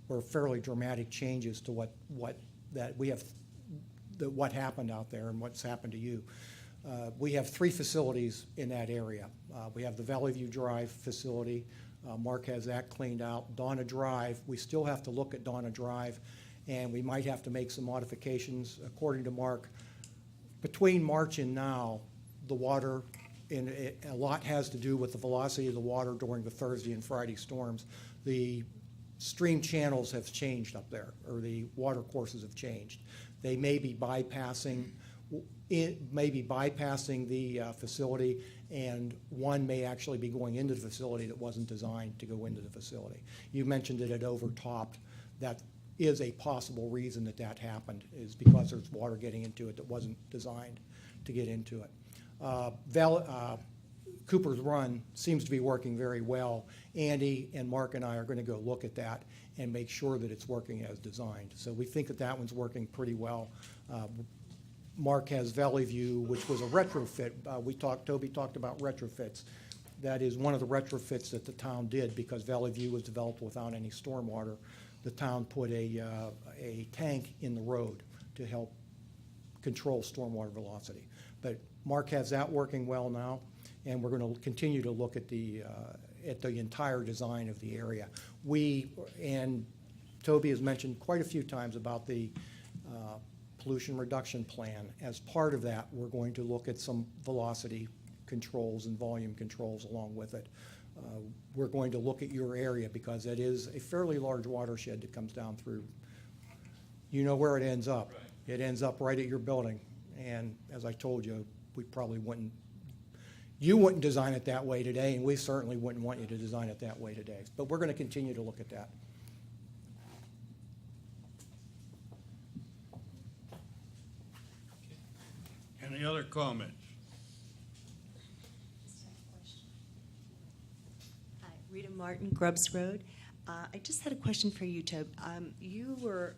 Speaker 4: were fairly dramatic changes to what happened out there and what's happened to you. We have 3 facilities in that area. We have the Valley View Drive facility. Mark has that cleaned out. Donna Drive, we still have to look at Donna Drive, and we might have to make some modifications. According to Mark, between March and now, the water, and a lot has to do with the velocity of the water during the Thursday and Friday storms. The stream channels have changed up there, or the water courses have changed. They may be bypassing the facility, and one may actually be going into the facility that wasn't designed to go into the facility. You mentioned that it overtopped. That is a possible reason that happened, is because there's water getting into it that wasn't designed to get into it. Cooper's Run seems to be working very well. Andy and Mark and I are going to go look at that and make sure that it's working as designed. So we think that one's working pretty well. Mark has Valley View, which was a retrofit. Toby talked about retrofits. That is one of the retrofits that the town did, because Valley View was developed without any stormwater. The town put a tank in the road to help control stormwater velocity. But Mark has that working well now, and we're going to continue to look at the entire design of the area. And Toby has mentioned quite a few times about the pollution reduction plan. As part of that, we're going to look at some velocity controls and volume controls along with it. We're going to look at your area, because it is a fairly large watershed that comes down through. You know where it ends up. Right. It ends up right at your building. And as I told you, you wouldn't design it that way today, and we certainly wouldn't want you to design it that way today. But we're going to continue to look at that.
Speaker 1: Any other comments?
Speaker 19: Hi, Rita Martin, Grubbs Road. I just had a question for you, Tobe. You were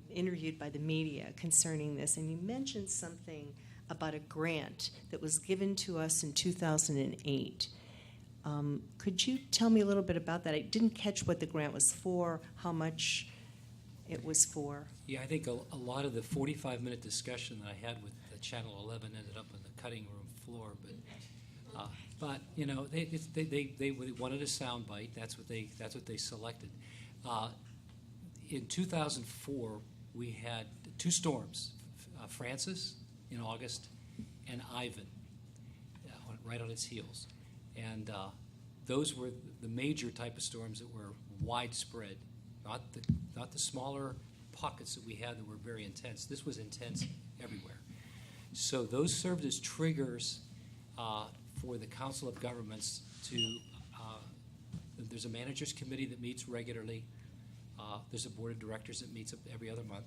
Speaker 19: interviewed by the media concerning this, and you mentioned something about a grant that was given to us in 2008. Could you tell me a little bit about that? I didn't catch what the grant was for, how much it was for.
Speaker 5: Yeah, I think a lot of the 45-minute discussion that I had with Channel 11 ended up on the cutting room floor, but you know, they wanted a sound bite. That's what they selected. In 2004, we had 2 storms, Francis in August and Ivan right on its heels, and those were the major type of storms that were widespread, not the smaller pockets that we had that were very intense. This was intense everywhere. So those served as triggers for the Council of Governments to, there's a managers committee that meets regularly. There's a board of directors that meets every other month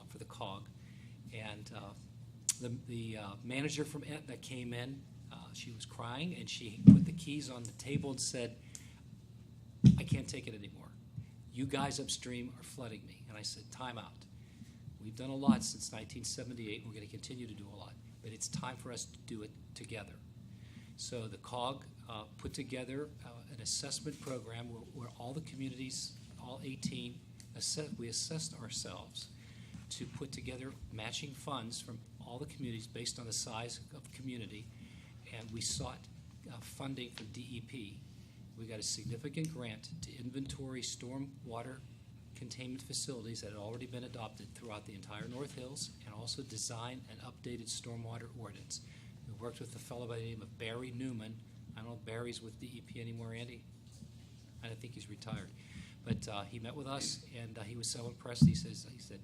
Speaker 5: for the COG. And the manager from Aetna came in. She was crying, and she put the keys on the table and said, I can't take it anymore. You guys upstream are flooding me. And I said, time out. We've done a lot since 1978. We're going to continue to do a lot. But it's time for us to do it together. So the COG put together an assessment program where all the communities, all 18, we assessed ourselves to put together matching funds from all the communities based on the size of community. And we sought funding for DEP. We got a significant grant to inventory storm water containment facilities that had already been adopted throughout the entire North Hills, and also design an updated stormwater ordinance. We worked with a fellow by the name of Barry Newman. I don't know if Barry's with DEP anymore, Andy. I don't think he's retired. But he met with us, and he was so impressed. He said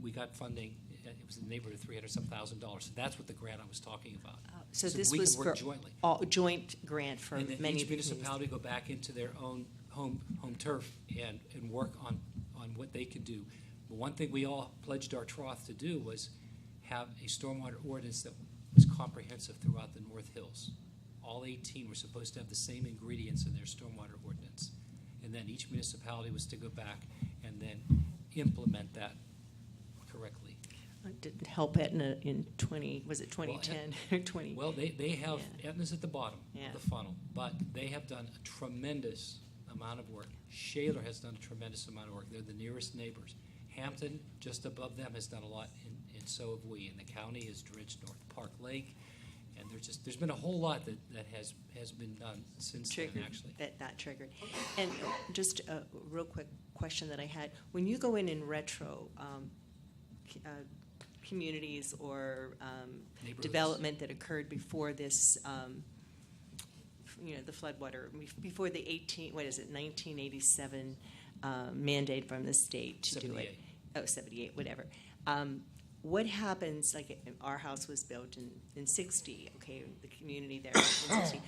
Speaker 5: we got funding. It was in the neighborhood of $300,000. So that's what the grant I was talking about.
Speaker 19: So this
Speaker 5: we
Speaker 19: was
Speaker 5: can work
Speaker 19: for
Speaker 5: jointly.
Speaker 19: joint grant for
Speaker 5: And then
Speaker 19: many
Speaker 5: each
Speaker 19: of the communities.
Speaker 5: municipality go back into their own home turf and work on what they could do. But one thing we all pledged our troth to do was have a stormwater ordinance that was comprehensive throughout the North Hills. All 18 were supposed to have the same ingredients in their stormwater ordinance. And then each municipality was to go back and then implement that correctly.
Speaker 19: It didn't help Aetna in 2010 or 20?
Speaker 5: Well, they have, Aetna's at the bottom
Speaker 19: Yeah.
Speaker 5: of the funnel, but they have done a tremendous amount of work. Shaler has done a tremendous amount of work. They're the nearest neighbors. Hampton, just above them, has done a lot, and so have we. And the county has dredged North Park Lake, and there's been a whole lot that has been done since then, actually.
Speaker 19: That triggered. And just a real quick question that I had. When you go in and retro communities or development that occurred before this, the floodwater, before the 1987 mandate from the state to
Speaker 5: 78.
Speaker 19: do it. Oh, 78, whatever. What happens, like our house was built in 60, okay, the community there in 60.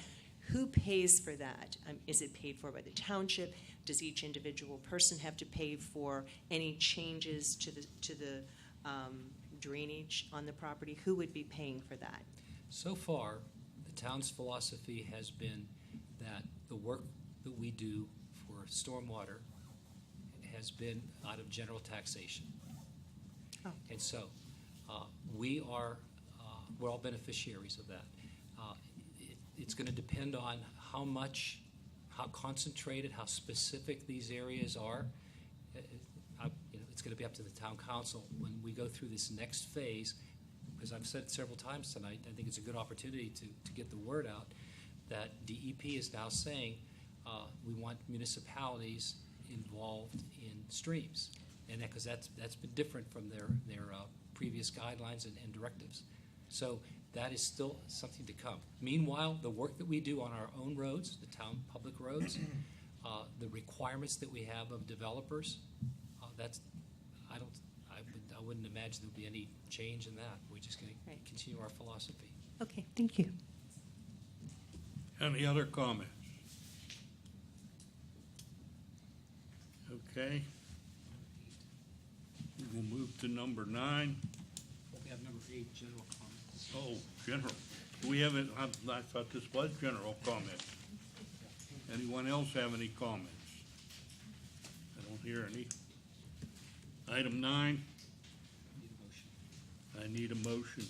Speaker 19: Who pays for that? Is it paid for by the township? Does each individual person have to pay for any changes to the drainage on the property? Who would be paying for that?
Speaker 5: So far, the town's philosophy has been that the work that we do for stormwater has been out of general taxation.
Speaker 19: Oh.
Speaker 5: And so we're all beneficiaries of that. It's going to depend on how concentrated, how specific these areas are. It's going to be up to the town council when we go through this next phase, because I've said it several times tonight, I think it's a good opportunity to get the word out that DEP is now saying we want municipalities involved in streams, and because that's been different from their previous guidelines and directives. So that is still something to come. Meanwhile, the work that we do on our own roads, the town public roads, the requirements that we have of developers, I wouldn't imagine there'll be any change in that. We're just going to continue our philosophy.
Speaker 19: Okay, thank you.
Speaker 1: Any other comments? Okay. We'll move to number 9.
Speaker 5: We have number 8, general comments.
Speaker 1: Oh, general. Do we have it? I thought this was general comments. Anyone else have any comments? I don't hear any. Item 9. I need a motion.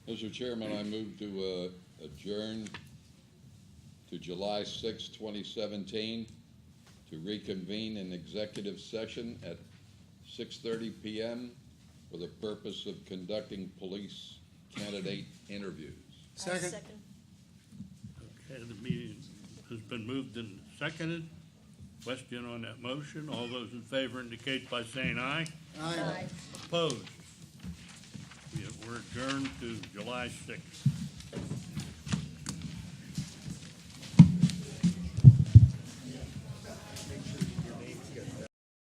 Speaker 2: Mr. Chairman, I move to adjourn to July 6, 2017, to reconvene in executive session at 6:30 p.m. for the purpose of conducting police candidate interviews.
Speaker 4: Second.
Speaker 1: Okay, the meeting has been moved and seconded. Question on that motion. All those in favor indicate by saying aye.
Speaker 4: Aye.
Speaker 1: Opposed? We're adjourned to July 6th.